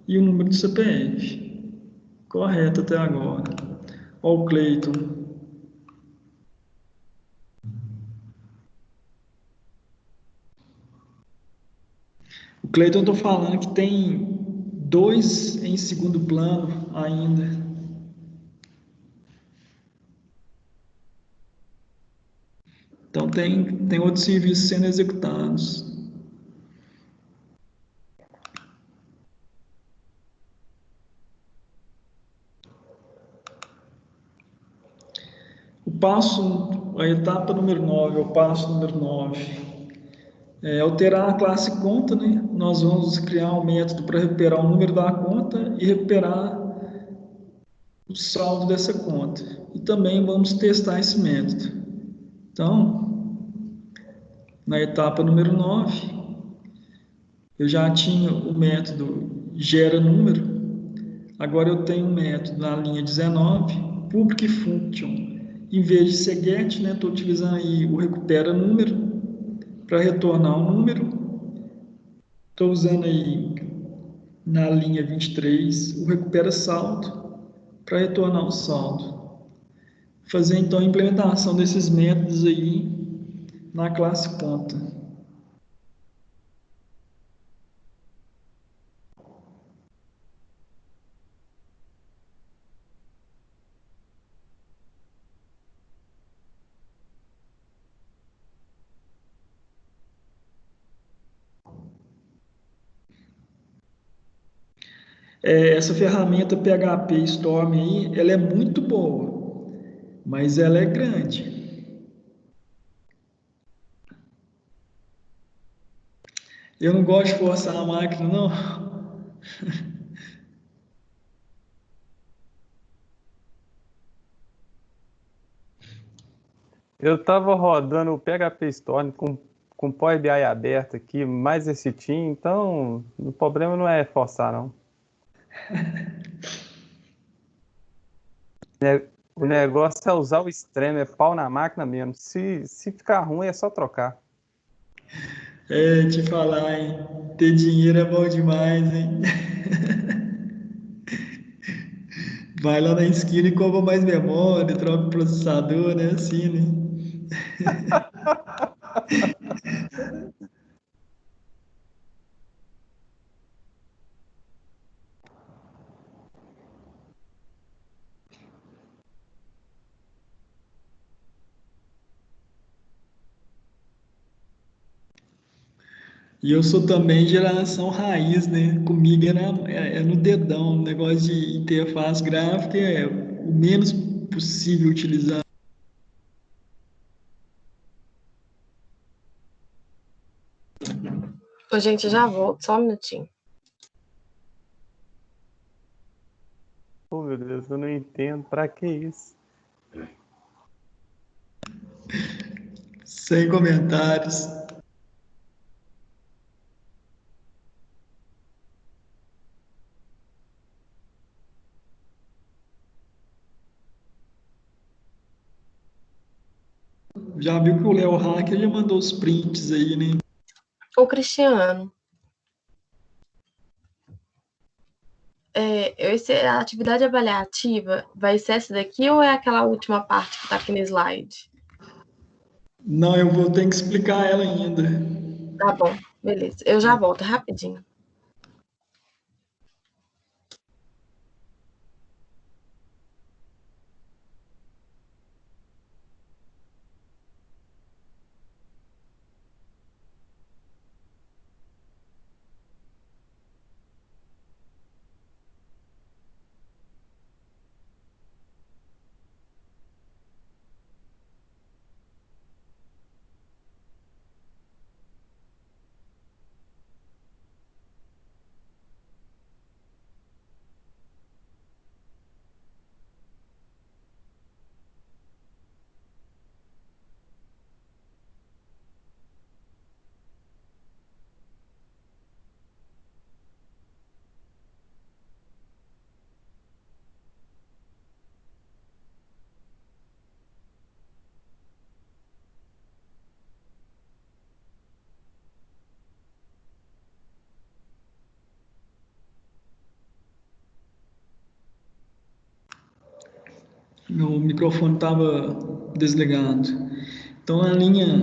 e o número do CPF. Correto até agora. Ó o Cleiton. O Cleiton, eu tô falando que tem 2 em segundo plano ainda. Então tem outros serviços sendo executados. A etapa número 9, o passo número 9, é alterar a classe conta, né? Nós vamos criar um método para recuperar o número da conta e recuperar o saldo dessa conta. E também vamos testar esse método. Então, na etapa número 9, eu já tinha o método gera número. Agora eu tenho um método na linha 19, public function. Em vez de ser get, né, estou utilizando aí o recupera número para retornar um número. Estou usando aí na linha 23 o recupera saldo para retornar o saldo. Fazer então a implementação desses métodos aí na classe conta. Essa ferramenta PHP Storm aí, ela é muito boa, mas ela é grande. Eu não gosto de forçar a máquina, não. Eu estava rodando o PHP Storm com o Power BI aberto aqui, mais esse team, então o problema não é forçar, não. O negócio é usar o extremo, é pau na máquina mesmo. Se ficar ruim, é só trocar. Te falar, hein? Ter dinheiro é bom demais, hein? Vai lá na esquina e compra mais memória, troca o processador, né? Assim, né? E eu sou também geração raiz, né? Comigo é no dedão, o negócio de interface gráfica é o menos possível utilizar. Ô, gente, já volto, só um minutinho. Oh, meu Deus, eu não entendo. Pra que isso? Sem comentários. Já viu que o Léo Hacker já mandou os prints aí, né? Ô, Cristiano, a atividade avaliativa vai ser essa daqui ou é aquela última parte que está aqui no slide? Não, eu vou ter que explicar ela ainda. Tá bom, beleza. Eu já volto rapidinho. Meu microfone estava desligado. Então, na linha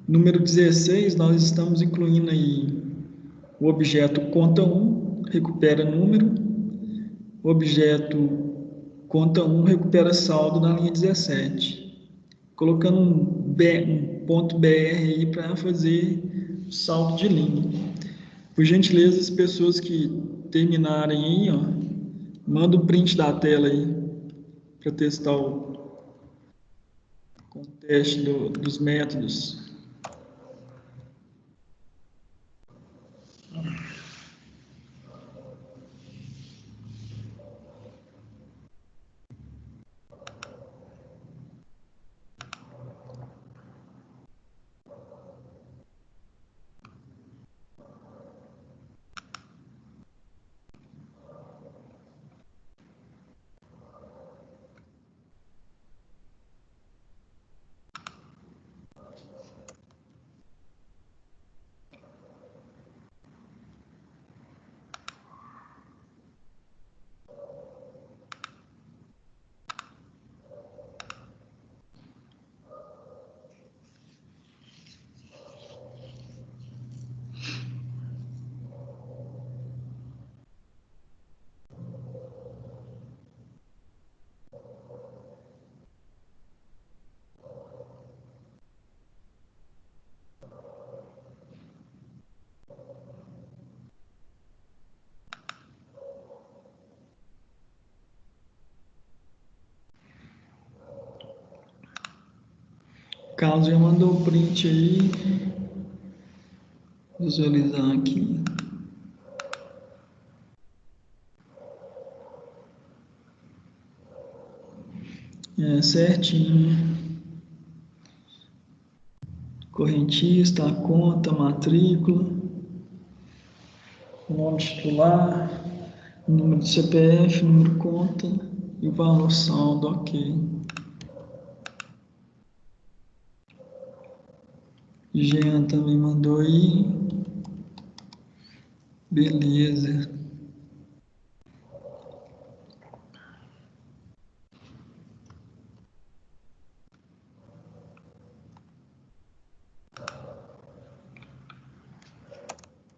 número 16, nós estamos incluindo aí o objeto conta 1 recupera número, o objeto conta 1 recupera saldo na linha 17, colocando um ponto .br aí para fazer o salto de linha. Por gentileza, as pessoas que terminarem aí, ó, manda o print da tela aí para testar com o teste dos métodos. O Carlos já mandou o print aí. Visualizar aqui. É certinho. Correntista, a conta, a matrícula, o nome titular, o número do CPF, número conta e o valor saldo, ok. Jean também mandou aí. Beleza.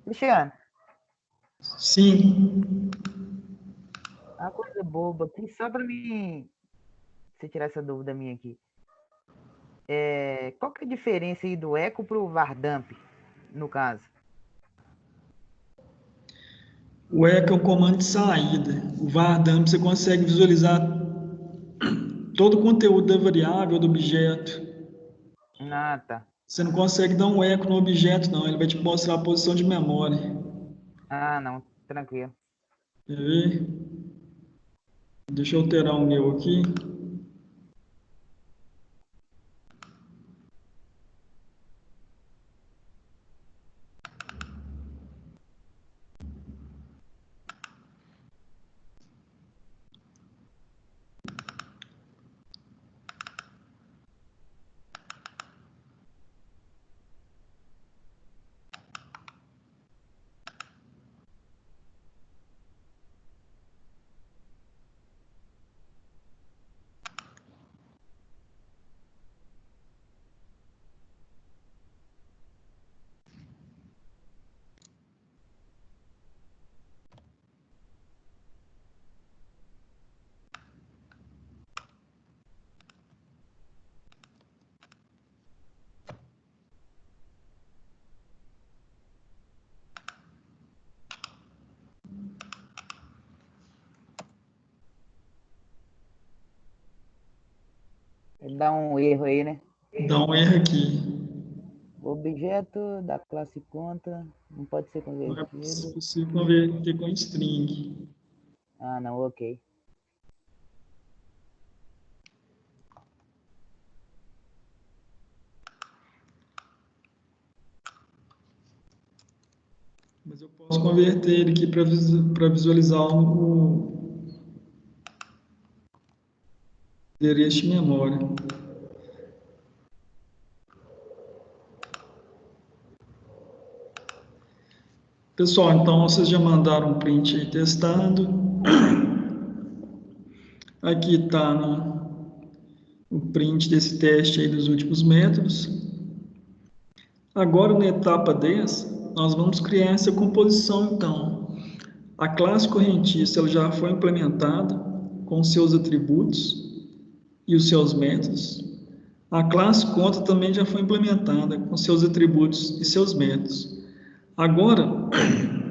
Cristiano, Sim. uma coisa boba aqui, só para mim, você tirar essa dúvida minha aqui. Qual que é a diferença aí do eco para o vardamp, no caso? O eco é o comando de saída. O vardamp você consegue visualizar todo o conteúdo da variável, do objeto. Ah, tá. Você não consegue dar um eco no objeto, não. Ele vai te mostrar a posição de memória. Ah, não, tranquilo. Quer ver? Deixa eu alterar o meu aqui. Ele dá um erro aí, né? Dá um erro aqui. O objeto da classe conta não pode ser Não é convertido. possível converter com string. Ah, não, ok. Mas eu posso converter ele aqui para visualizar o endereço de memória. Pessoal, então vocês já mandaram um print aí testando. Aqui está o print desse teste aí dos últimos métodos. Agora, na etapa 10, nós vamos criar essa composição, então. A classe correntista ela já foi implementada com seus atributos e os seus métodos. A classe conta também já foi implementada com seus atributos e seus métodos. Agora,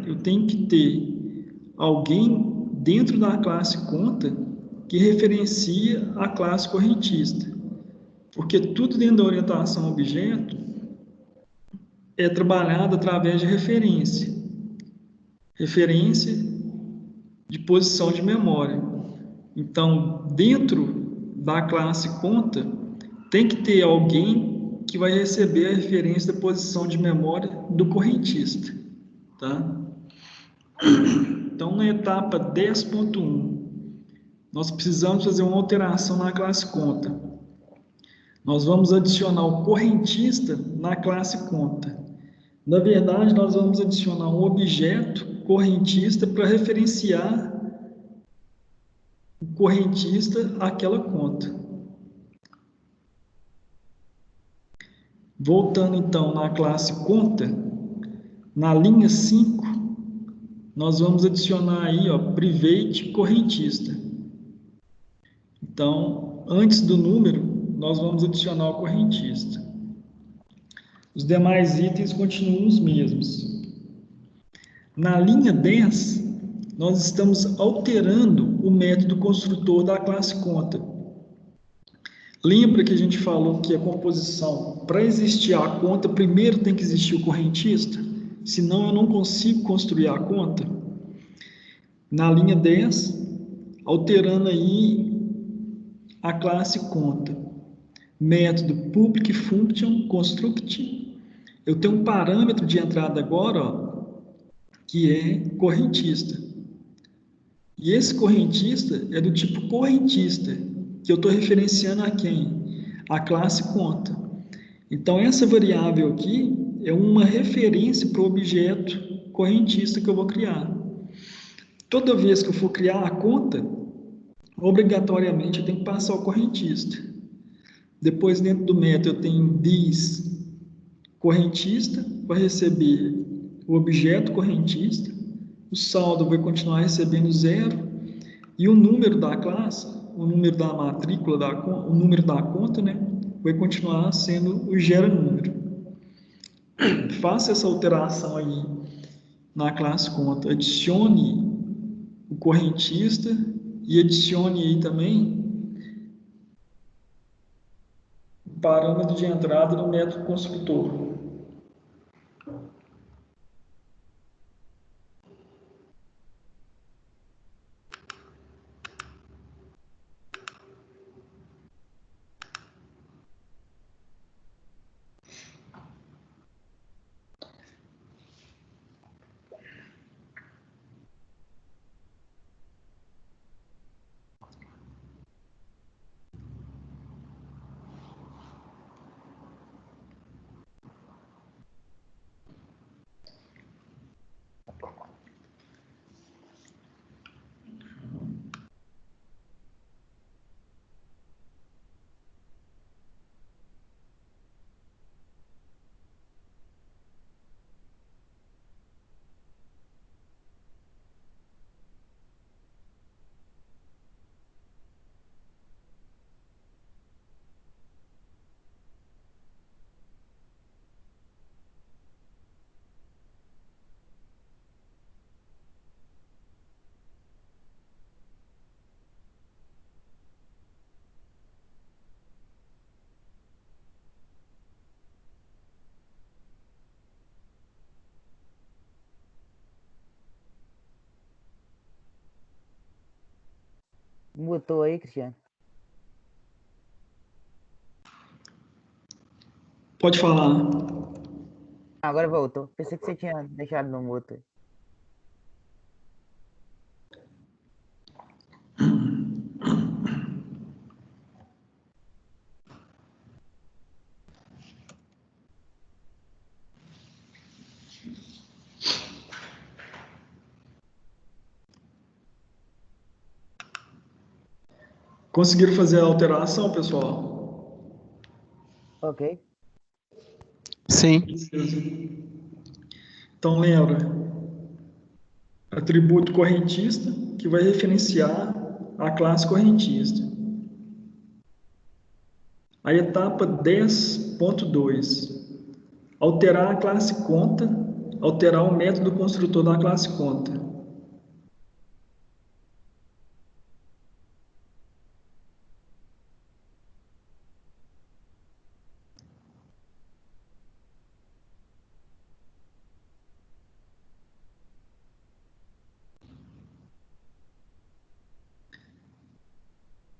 eu tenho que ter alguém dentro da classe conta que referencia a classe correntista. Porque tudo dentro da orientação a objeto é trabalhado através de referência. Referência de posição de memória. Então, dentro da classe conta, tem que ter alguém que vai receber a referência da posição de memória do correntista. Tá? Então, na etapa 10.1, nós precisamos fazer uma alteração na classe conta. Nós vamos adicionar o correntista na classe conta. Na verdade, nós vamos adicionar um objeto correntista para referenciar o correntista àquela conta. Voltando então na classe conta, na linha 5, nós vamos adicionar aí, ó, private correntista. Então, antes do número, nós vamos adicionar o correntista. Os demais itens continuam os mesmos. Na linha 10, nós estamos alterando o método construtor da classe conta. Lembra que a gente falou que a composição, para existir a conta, primeiro tem que existir o correntista? Senão eu não consigo construir a conta. Na linha 10, alterando aí a classe conta. Método public function construct. Eu tenho um parâmetro de entrada agora, ó, que é correntista. E esse correntista é do tipo correntista, que eu estou referenciando a quem? A classe conta. Então, essa variável aqui é uma referência para o objeto correntista que eu vou criar. Toda vez que eu for criar a conta, obrigatoriamente eu tenho que passar o correntista. Depois, dentro do método, eu tenho this correntista, vai receber o objeto correntista, o saldo vai continuar recebendo 0 e o número da classe, o número da matrícula, o número da conta, né, vai continuar sendo o gera número. Faça essa alteração aí na classe conta, adicione o correntista e adicione aí também o parâmetro de entrada no método construtor. Mutou aí, Cristiano? Pode falar. Agora voltou. Pensei que você tinha deixado no muto. Conseguiram fazer a alteração, pessoal? Ok. Sim. Então, lembra, atributo correntista, que vai referenciar a classe correntista. A etapa 10.2, alterar a classe conta, alterar o método construtor da classe conta.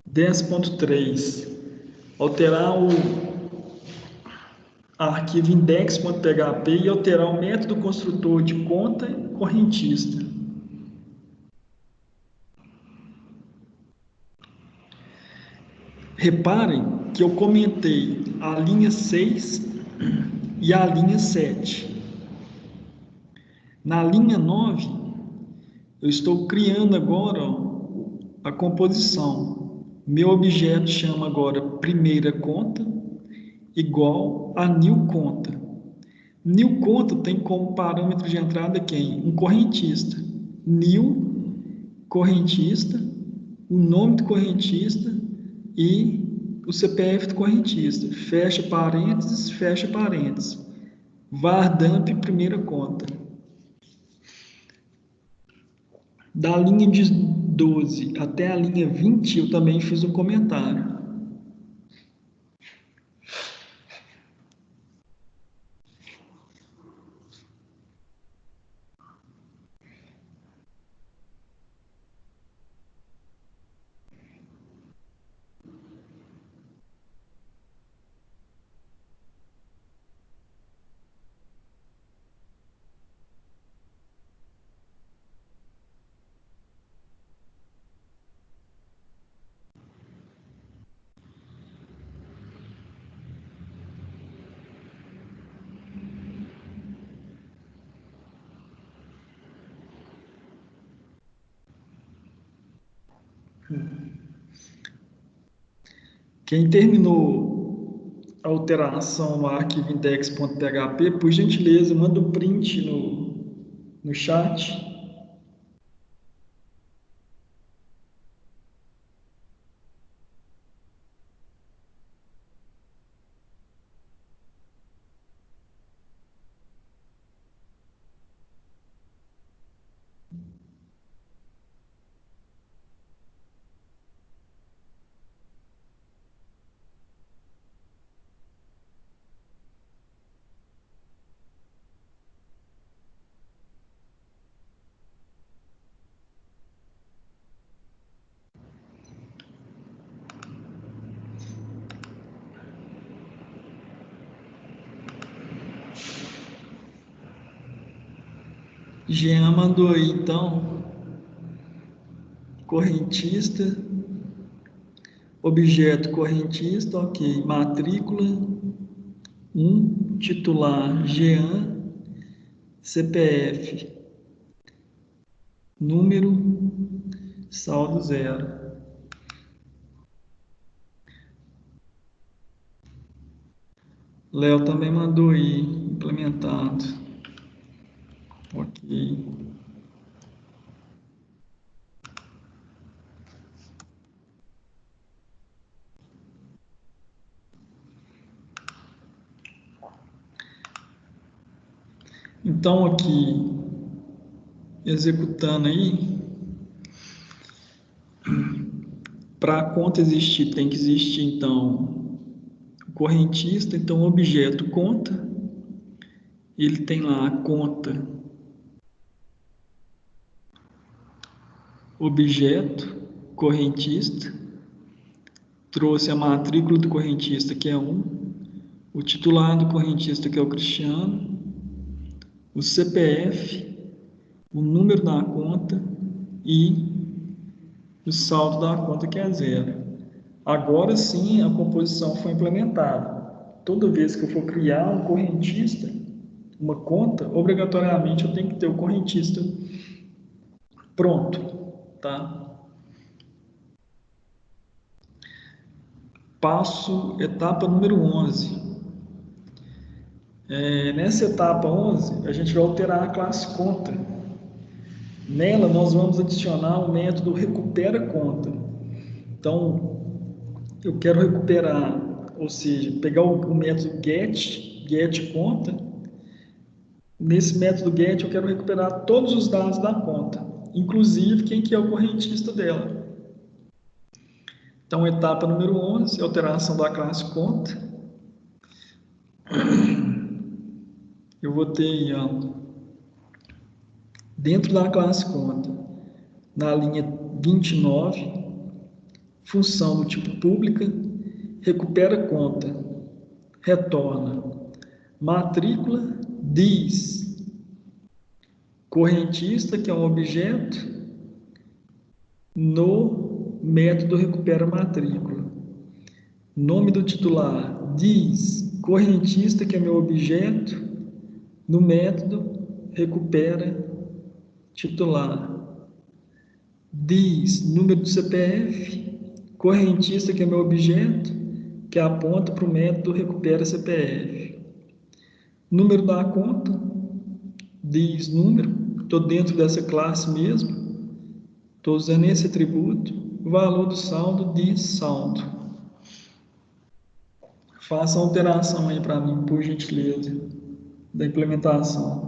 Dez ponto três, alterar o arquivo index.php e alterar o método construtor de conta correntista. Reparem que eu comentei a linha 6 e a linha 7. Na linha 9, eu estou criando agora, ó, a composição. Meu objeto chama agora primeira conta igual a new conta. New conta tem como parâmetro de entrada quem? Um correntista. New correntista, o nome do correntista e o CPF do correntista. Fecha parênteses. Var dump primeira conta. Da linha de 12 até a linha 20, eu também fiz um comentário. Quem terminou a alteração no arquivo index.php, por gentileza, manda um print no chat. Jean mandou aí, então, correntista, objeto correntista, ok, matrícula, titular, Jean, CPF, número, saldo zero. Léo também mandou aí, implementado. Ok. Então, aqui, executando aí, para a conta existir, tem que existir, então, o correntista, então, o objeto conta, ele tem lá a conta, objeto, correntista, trouxe a matrícula do correntista, que é 1, o titular do correntista, que é o Cristiano, o CPF, o número da conta e o saldo da conta, que é 0. Agora sim a composição foi implementada. Toda vez que eu for criar um correntista, uma conta, obrigatoriamente eu tenho que ter o correntista pronto, tá? Passo, etapa número 11. Nessa etapa 11, a gente vai alterar a classe conta. Nela, nós vamos adicionar o método recupera conta. Então, eu quero recuperar, ou seja, pegar o método get conta. Nesse método get, eu quero recuperar todos os dados da conta, inclusive quem que é o correntista dela. Então, etapa número 11, alteração da classe conta. Eu vou ter, ó, dentro da classe conta, na linha 29, função do tipo pública, recupera conta, retorna matrícula, diz correntista, que é um objeto, no método recupera matrícula. Nome do titular, diz correntista, que é meu objeto, no método recupera titular. Diz número do CPF, correntista, que é meu objeto, que aponta para o método recupera CPF. Número da conta, diz número, estou dentro dessa classe mesmo, estou usando esse atributo. Valor do saldo, diz saldo. Faça a alteração aí para mim, por gentileza, da implementação.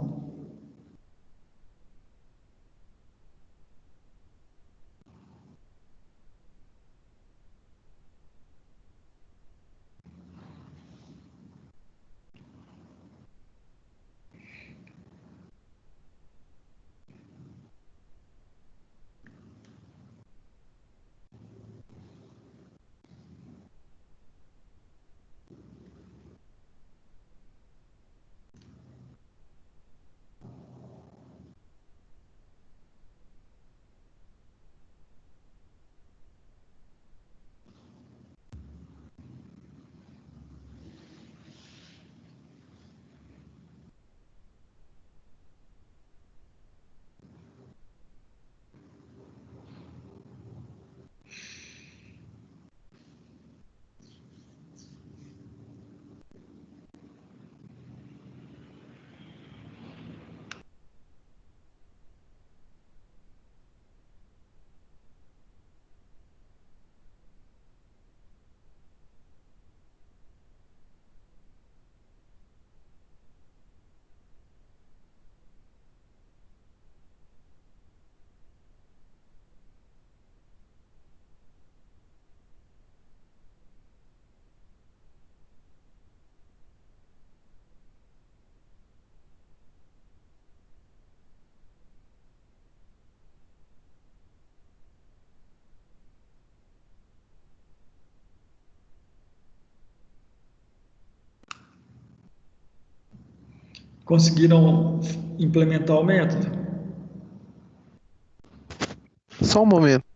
Conseguiram implementar o método? Só um momento.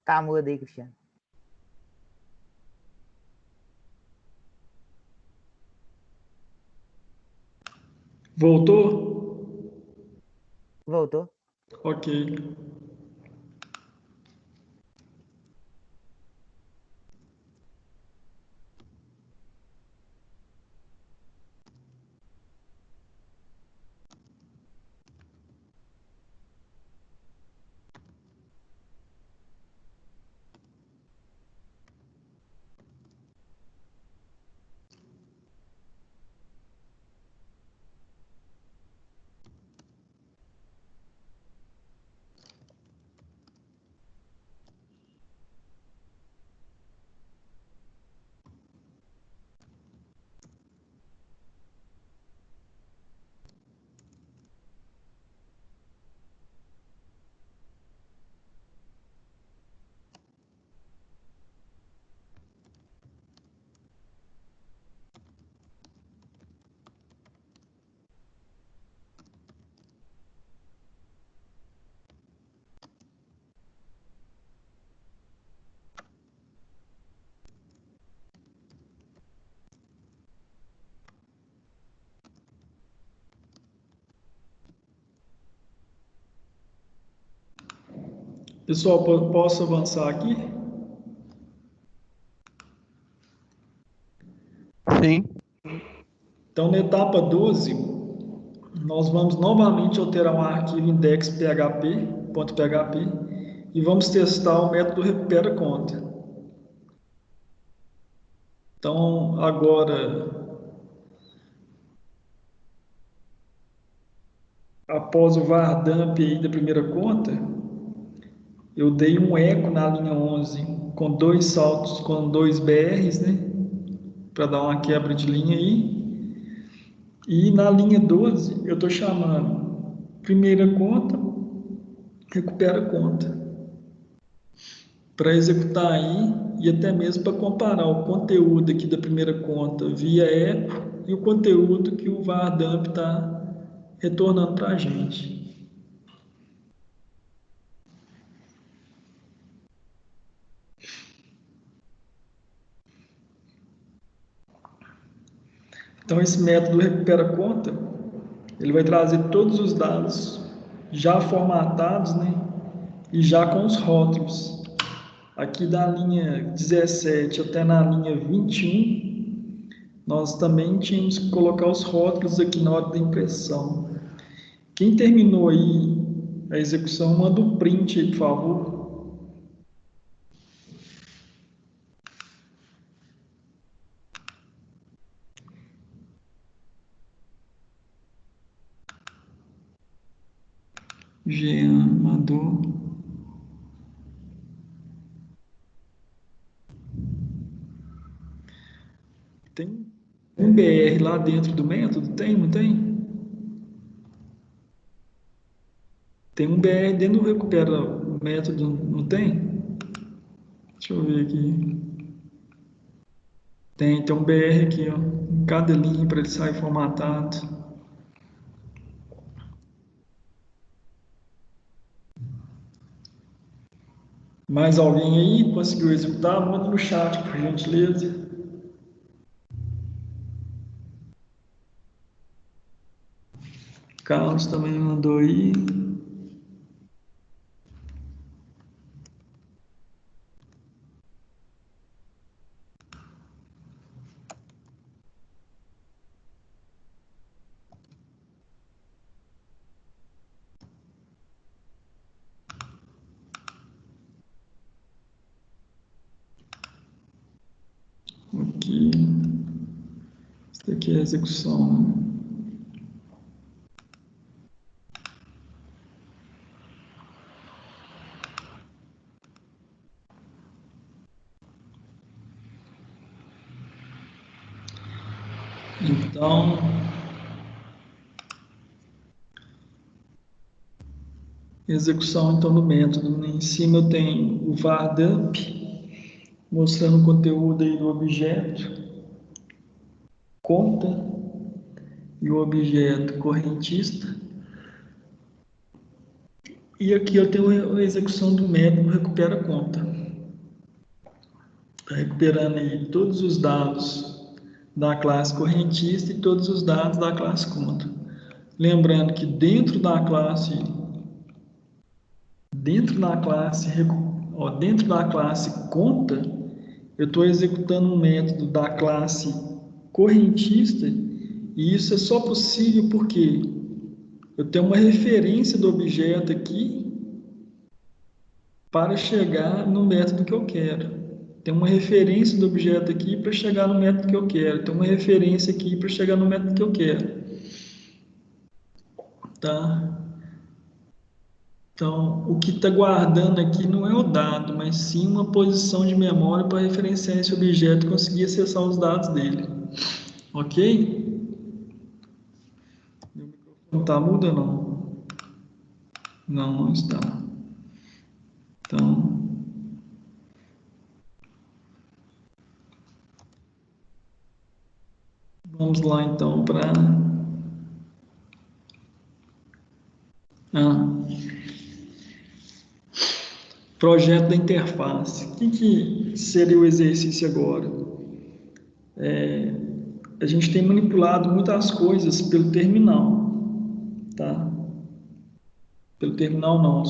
Tá mudo aí, Cristiano. Voltou? Voltou? Ok. Pessoal, posso avançar aqui? Sim. Então, na etapa 12, nós vamos novamente alterar um arquivo index.php e vamos testar o método recupera conta. Então, agora, após o var dump aí da primeira conta, eu dei um eco na linha 11 com dois saltos, com dois BRs, né? Para dar uma quebra de linha aí. E na linha 12, eu estou chamando primeira conta, recupera conta. Para executar aí e até mesmo para comparar o conteúdo aqui da primeira conta via eco e o conteúdo que o var dump está retornando para a gente. Então, esse método recupera conta, ele vai trazer todos os dados já formatados, né? E já com os rótulos. Aqui da linha 17 até na linha 21, nós também tínhamos que colocar os rótulos aqui na hora da impressão. Quem terminou aí a execução, manda um print aí, por favor. Jean mandou. Tem um BR lá dentro do método? Tem, não tem? Tem um BR dentro do recupera o método, não tem? Deixa eu ver aqui. Tem um BR aqui, ó, em cada linha para ele sair formatado. Mais alguém aí conseguiu executar? Manda no chat, por gentileza. Carlos também mandou aí. Aqui. Isso aqui é a execução, né? Então, execução então do método. Em cima eu tenho o var dump, mostrando o conteúdo aí do objeto, conta e o objeto correntista. E aqui eu tenho a execução do método recupera conta. Está recuperando aí todos os dados da classe correntista e todos os dados da classe conta. Lembrando que dentro da classe conta, eu estou executando um método da classe correntista e isso é só possível porque eu tenho uma referência do objeto aqui para chegar no método que eu quero. Tem uma referência do objeto aqui para chegar no método que eu quero. Tem uma referência aqui para chegar no método que eu quero. Tá? Então, o que está guardando aqui não é o dado, mas sim uma posição de memória para referenciar esse objeto e conseguir acessar os dados dele. Ok? Meu microfone está mudo ou não? Não, não está. Então... vamos lá, então, para... projeto da interface. O que seria o exercício agora? A gente tem manipulado muitas coisas pelo terminal, tá? Pelo terminal não,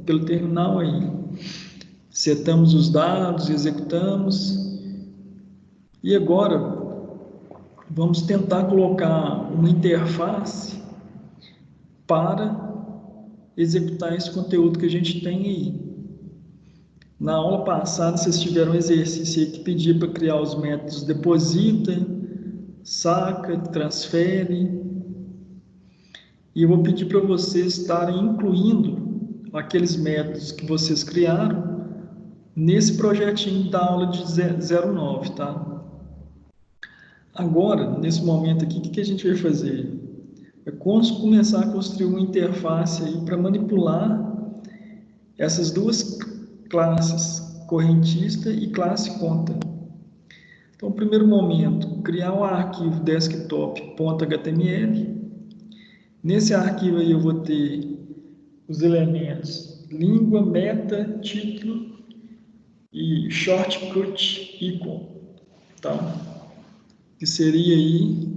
pelo terminal aí. Setamos os dados, executamos. E agora, vamos tentar colocar uma interface para executar esse conteúdo que a gente tem aí. Na aula passada, vocês tiveram um exercício aí que pedia para criar os métodos deposita, saca, transfere. E eu vou pedir para vocês estarem incluindo aqueles métodos que vocês criaram nesse projetinho da aula de 09, tá? Agora, nesse momento aqui, o que a gente vai fazer? É começar a construir uma interface aí para manipular essas duas classes, correntista e classe conta. Então, no primeiro momento, criar um arquivo desktop.html. Nesse arquivo aí eu vou ter os elementos língua, meta, título e shortcut icon. Tá? que seria aí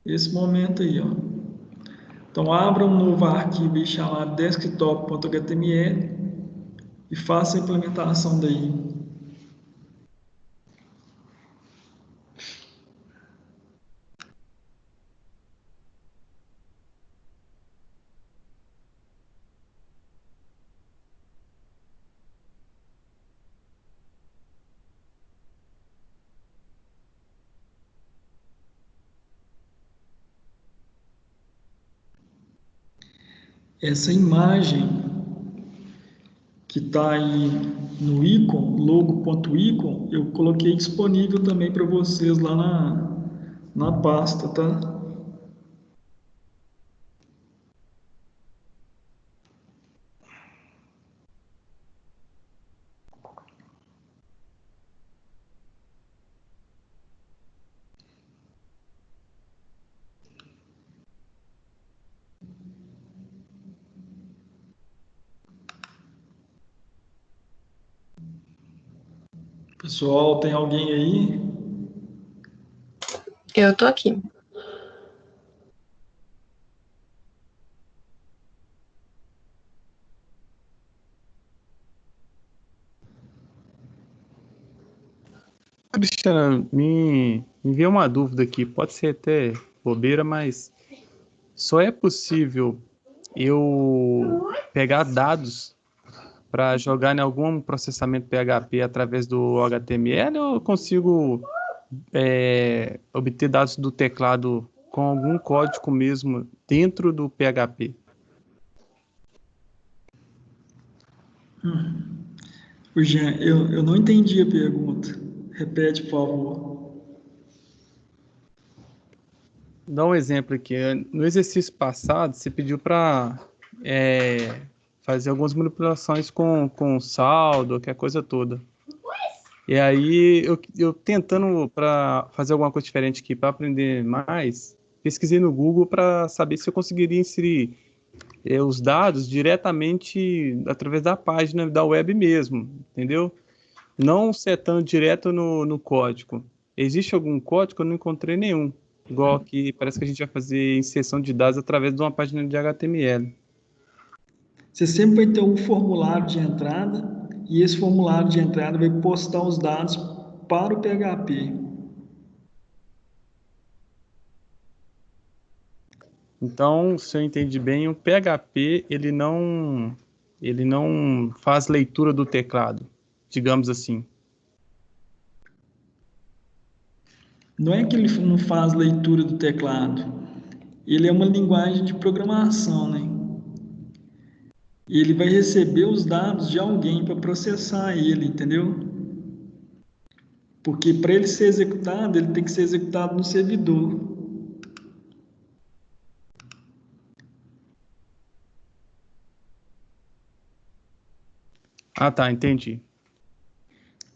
esse momento aí, ó. Então, abra um novo arquivo aí chamado desktop.html e faça a implementação daí. Essa imagem que está aí no ícone, logo.icon, eu coloquei disponível também para vocês lá na pasta, tá? Pessoal, tem alguém aí? Eu tô aqui. Cristiana, me envia uma dúvida aqui, pode ser até bobeira, mas só é possível eu pegar dados para jogar em algum processamento PHP através do HTML ou eu consigo obter dados do teclado com algum código mesmo dentro do PHP? O Jean, eu não entendi a pergunta. Repete, por favor. Dá um exemplo aqui. No exercício passado, você pediu para fazer algumas manipulações com saldo, que é a coisa toda. E aí, eu tentando para fazer alguma coisa diferente aqui, para aprender mais, pesquisei no Google para saber se eu conseguiria inserir os dados diretamente através da página da web mesmo, entendeu? Não setando direto no código. Existe algum código? Eu não encontrei nenhum. Igual aqui, parece que a gente vai fazer inserção de dados através de uma página de HTML. Você sempre vai ter um formulário de entrada e esse formulário de entrada vai postar os dados para o PHP. Então, se eu entendi bem, o PHP ele não faz leitura do teclado, digamos assim. Não é que ele não faz leitura do teclado, ele é uma linguagem de programação, né? E ele vai receber os dados de alguém para processar ele, entendeu? Porque para ele ser executado, ele tem que ser executado no servidor. Ah, tá, entendi.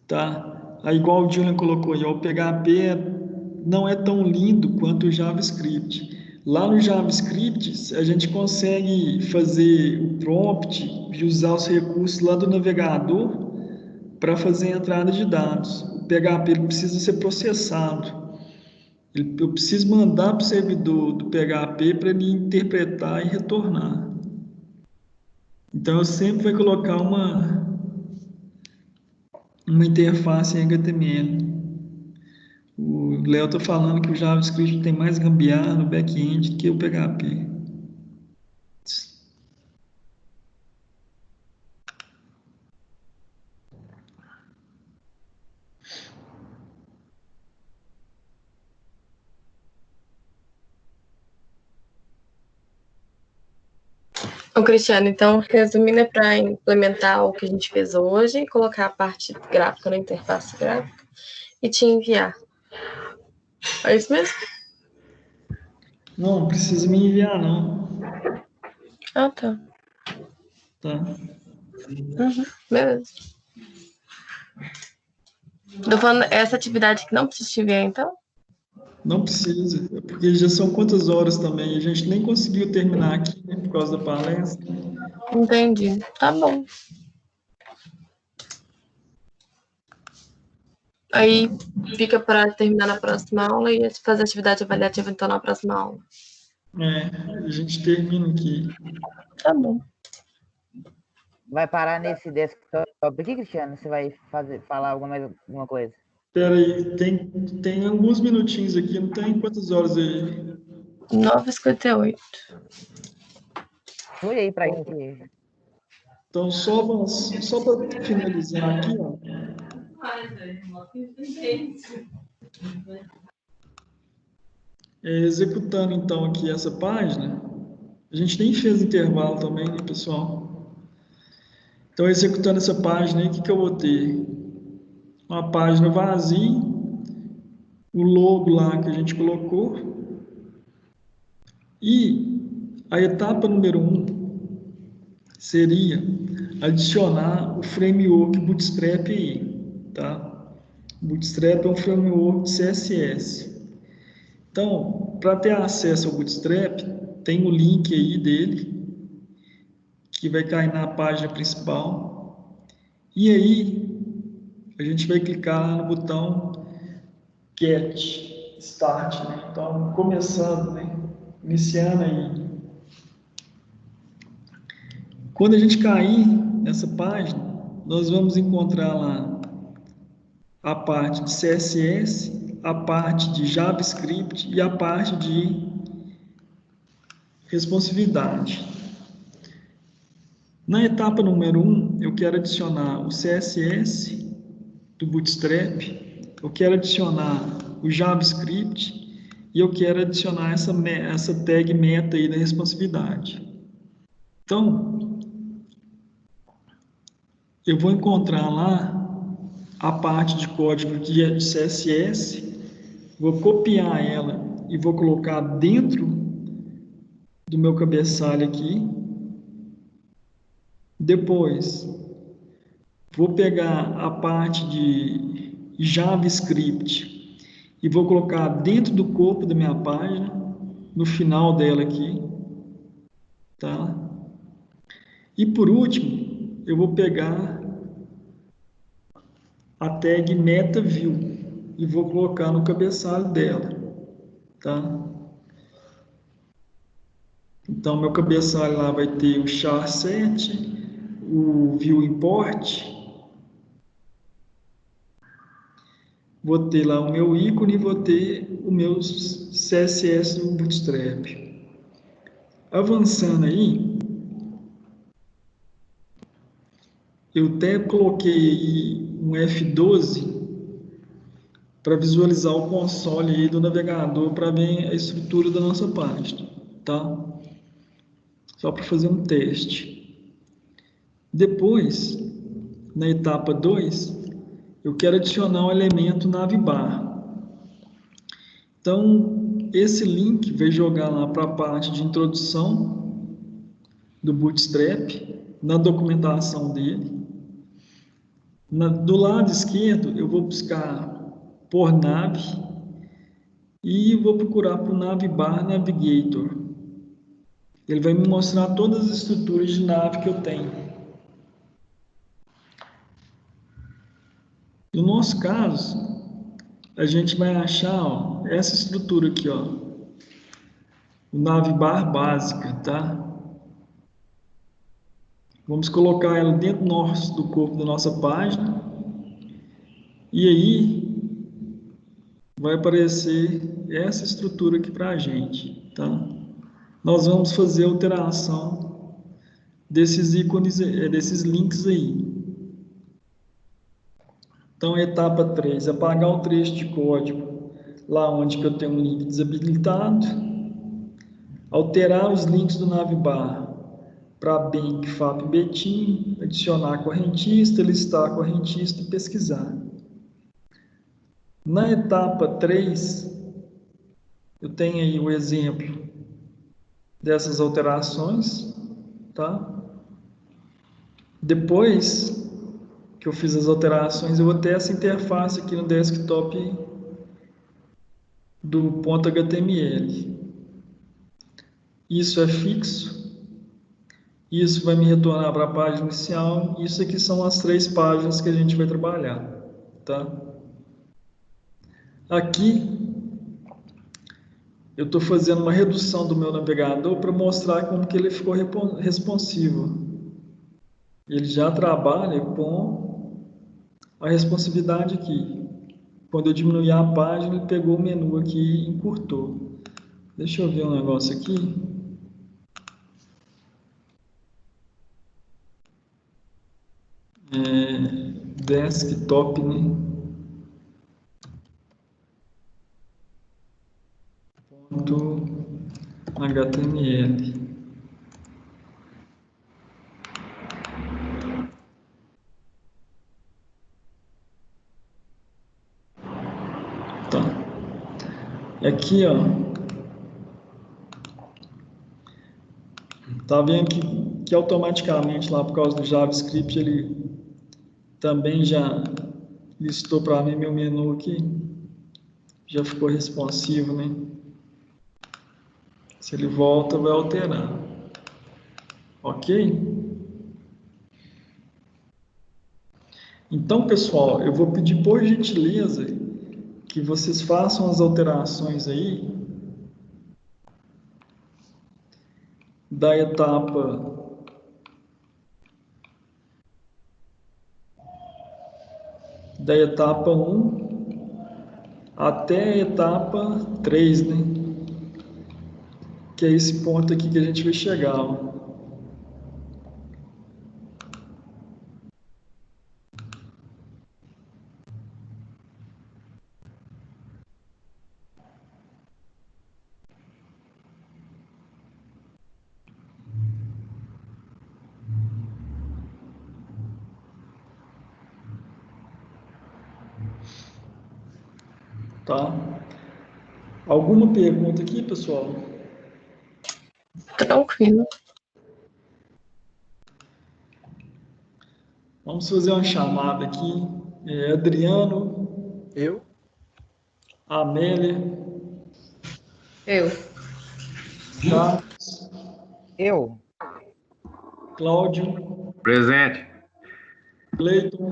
Tá? Aí, igual o Julian colocou aí, ó, o PHP não é tão lindo quanto o JavaScript. Lá no JavaScript, a gente consegue fazer o prompt e usar os recursos lá do navegador para fazer a entrada de dados. O PHP ele precisa ser processado. Eu preciso mandar para o servidor do PHP para ele interpretar e retornar. Então, eu sempre vou colocar uma interface em HTML. O Léo está falando que o JavaScript tem mais gambiarra no back-end que o PHP. Ô, Cristiano, então, resumindo, é para implementar o que a gente fez hoje, colocar a parte gráfica na interface gráfica e te enviar. É isso mesmo? Não precisa me enviar, não. Ah, tá. Tá? Beleza. Tô falando essa atividade que não precisa te enviar, então? Não precisa, porque já são quantas horas também. A gente nem conseguiu terminar aqui, né, por causa da palestra. Entendi. Tá bom. Aí fica para terminar na próxima aula e fazer atividade avaliativa então na próxima aula. A gente termina aqui. Tá bom. Vai parar nesse desktop aqui, Cristiano? Você vai falar alguma coisa? Espera aí, tem alguns minutinhos aqui, não tem quantas horas aí? 9h58. Fui aí pra gente. Então, só para finalizar aqui, ó. Executando então aqui essa página, a gente nem fez intervalo também, né, pessoal? Então, executando essa página aí, o que eu vou ter? Uma página vazia, o logo lá que a gente colocou, e a etapa número 1 seria adicionar o framework Bootstrap aí, tá? Bootstrap é um framework de CSS. Então, para ter acesso ao Bootstrap, tem o link aí dele, que vai cair na página principal. E aí, a gente vai clicar lá no botão Get Start, né? Então, começando, né? Iniciando aí. Quando a gente cair nessa página, nós vamos encontrar lá a parte de CSS, a parte de JavaScript e a parte de responsividade. Na etapa número 1, eu quero adicionar o CSS do Bootstrap, eu quero adicionar o JavaScript e eu quero adicionar essa tag meta aí da responsividade. Então, eu vou encontrar lá a parte de código de CSS, vou copiar ela e vou colocar dentro do meu cabeçalho aqui. Depois, vou pegar a parte de JavaScript e vou colocar dentro do corpo da minha página, no final dela aqui, tá? E por último, eu vou pegar a tag MetaView e vou colocar no cabeçalho dela, tá? Então, meu cabeçalho lá vai ter o char7, o view import, vou ter lá o meu ícone e vou ter o meu CSS no Bootstrap. Avançando aí, eu até coloquei aí um F12 para visualizar o console aí do navegador para ver a estrutura da nossa página, tá? Só para fazer um teste. Depois, na etapa 2, eu quero adicionar um elemento navbar. Então, esse link vai jogar lá para a parte de introdução do Bootstrap, na documentação dele. Do lado esquerdo, eu vou buscar por nav e vou procurar por Navbar Navigator. Ele vai me mostrar todas as estruturas de nav que eu tenho. No nosso caso, a gente vai achar, ó, essa estrutura aqui, ó, o navbar básica, tá? Vamos colocar ela dentro do corpo da nossa página. E aí, vai aparecer essa estrutura aqui para a gente, tá? Nós vamos fazer a alteração desses ícones, desses links aí. Então, etapa 3, apagar o trecho de código lá onde que eu tenho um link desabilitado, alterar os links do navbar para Bank, FAP, Betim, adicionar correntista, listar correntista e pesquisar. Na etapa 3, eu tenho aí o exemplo dessas alterações, tá? Depois que eu fiz as alterações, eu vou ter essa interface aqui no desktop do .html. Isso é fixo. Isso vai me retornar para a página inicial. Isso aqui são as 3 páginas que a gente vai trabalhar, tá? Aqui, eu estou fazendo uma redução do meu navegador para mostrar como que ele ficou responsivo. Ele já trabalha com a responsividade aqui. Quando eu diminuir a página, ele pegou o menu aqui e encurtou. Deixa eu ver um negócio aqui. Desktop, né? Ponto HTML. Tá. Aqui, ó. Tá vendo que automaticamente lá por causa do JavaScript ele também já listou para mim meu menu aqui. Já ficou responsivo, né? Se ele volta, vai alterar. Ok? Então, pessoal, eu vou pedir por gentileza que vocês façam as alterações aí da etapa 1 até a etapa 3, né? Que é esse ponto aqui que a gente vai chegar, ó. Tá? Alguma pergunta aqui, pessoal? Tranquilo. Vamos fazer uma chamada aqui. Adriano, Eu? Amélia, Eu. Charles, Eu. Cláudio, Presente. Cleiton,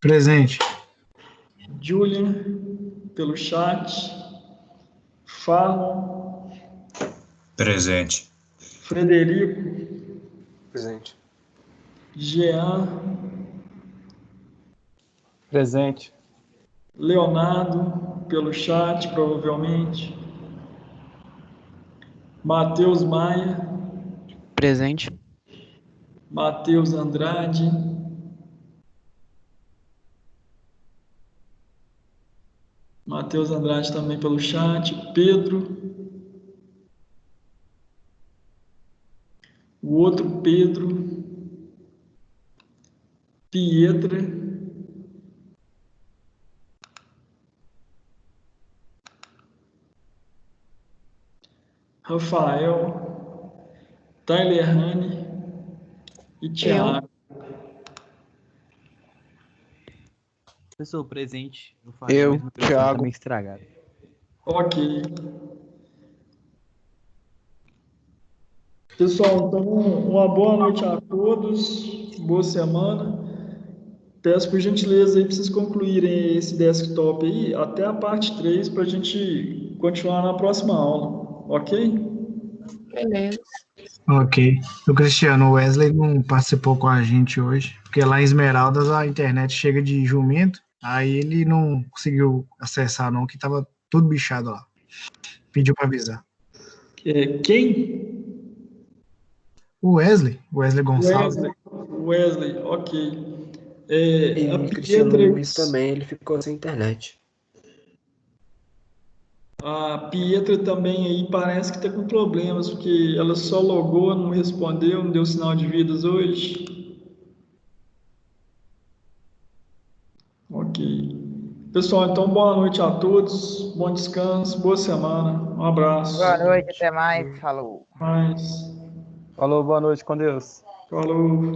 Presente. Julian, pelo chat, Farlon, Presente. Frederico, Presente. Jean, Presente. Leonardo, pelo chat, provavelmente, Matheus Maia, Presente. Matheus Andrade, Matheus Andrade também pelo chat, Pedro, o outro Pedro, Pietra, Rafael, Tyler Hane e Thiago. Professor, presente. Eu Eu, mas meu telefone Thiago. tá meio estragado. Ok. Pessoal, então uma boa noite a todos, boa semana. Peço por gentileza aí para vocês concluírem esse desktop aí até a parte 3 para a gente continuar na próxima aula, ok? Beleza. Ok. O Cristiano, o Wesley não participou com a gente hoje, porque lá em Esmeraldas a internet chega de jumento, aí ele não conseguiu acessar não, que tava tudo bichado lá. Pediu para avisar. Quem? O Wesley Gonçalves. Wesley, ok. E A o Cristiano Pietra, Luiz também, ele ficou sem internet. a Pietra também aí parece que está com problemas, porque ela só logou, não respondeu, não deu sinal de vidas hoje. Ok. Pessoal, então boa noite a todos, bom descanso, boa semana, um abraço. Boa noite, até mais. Falou. Mais. Falou, boa noite, com Deus. Falou.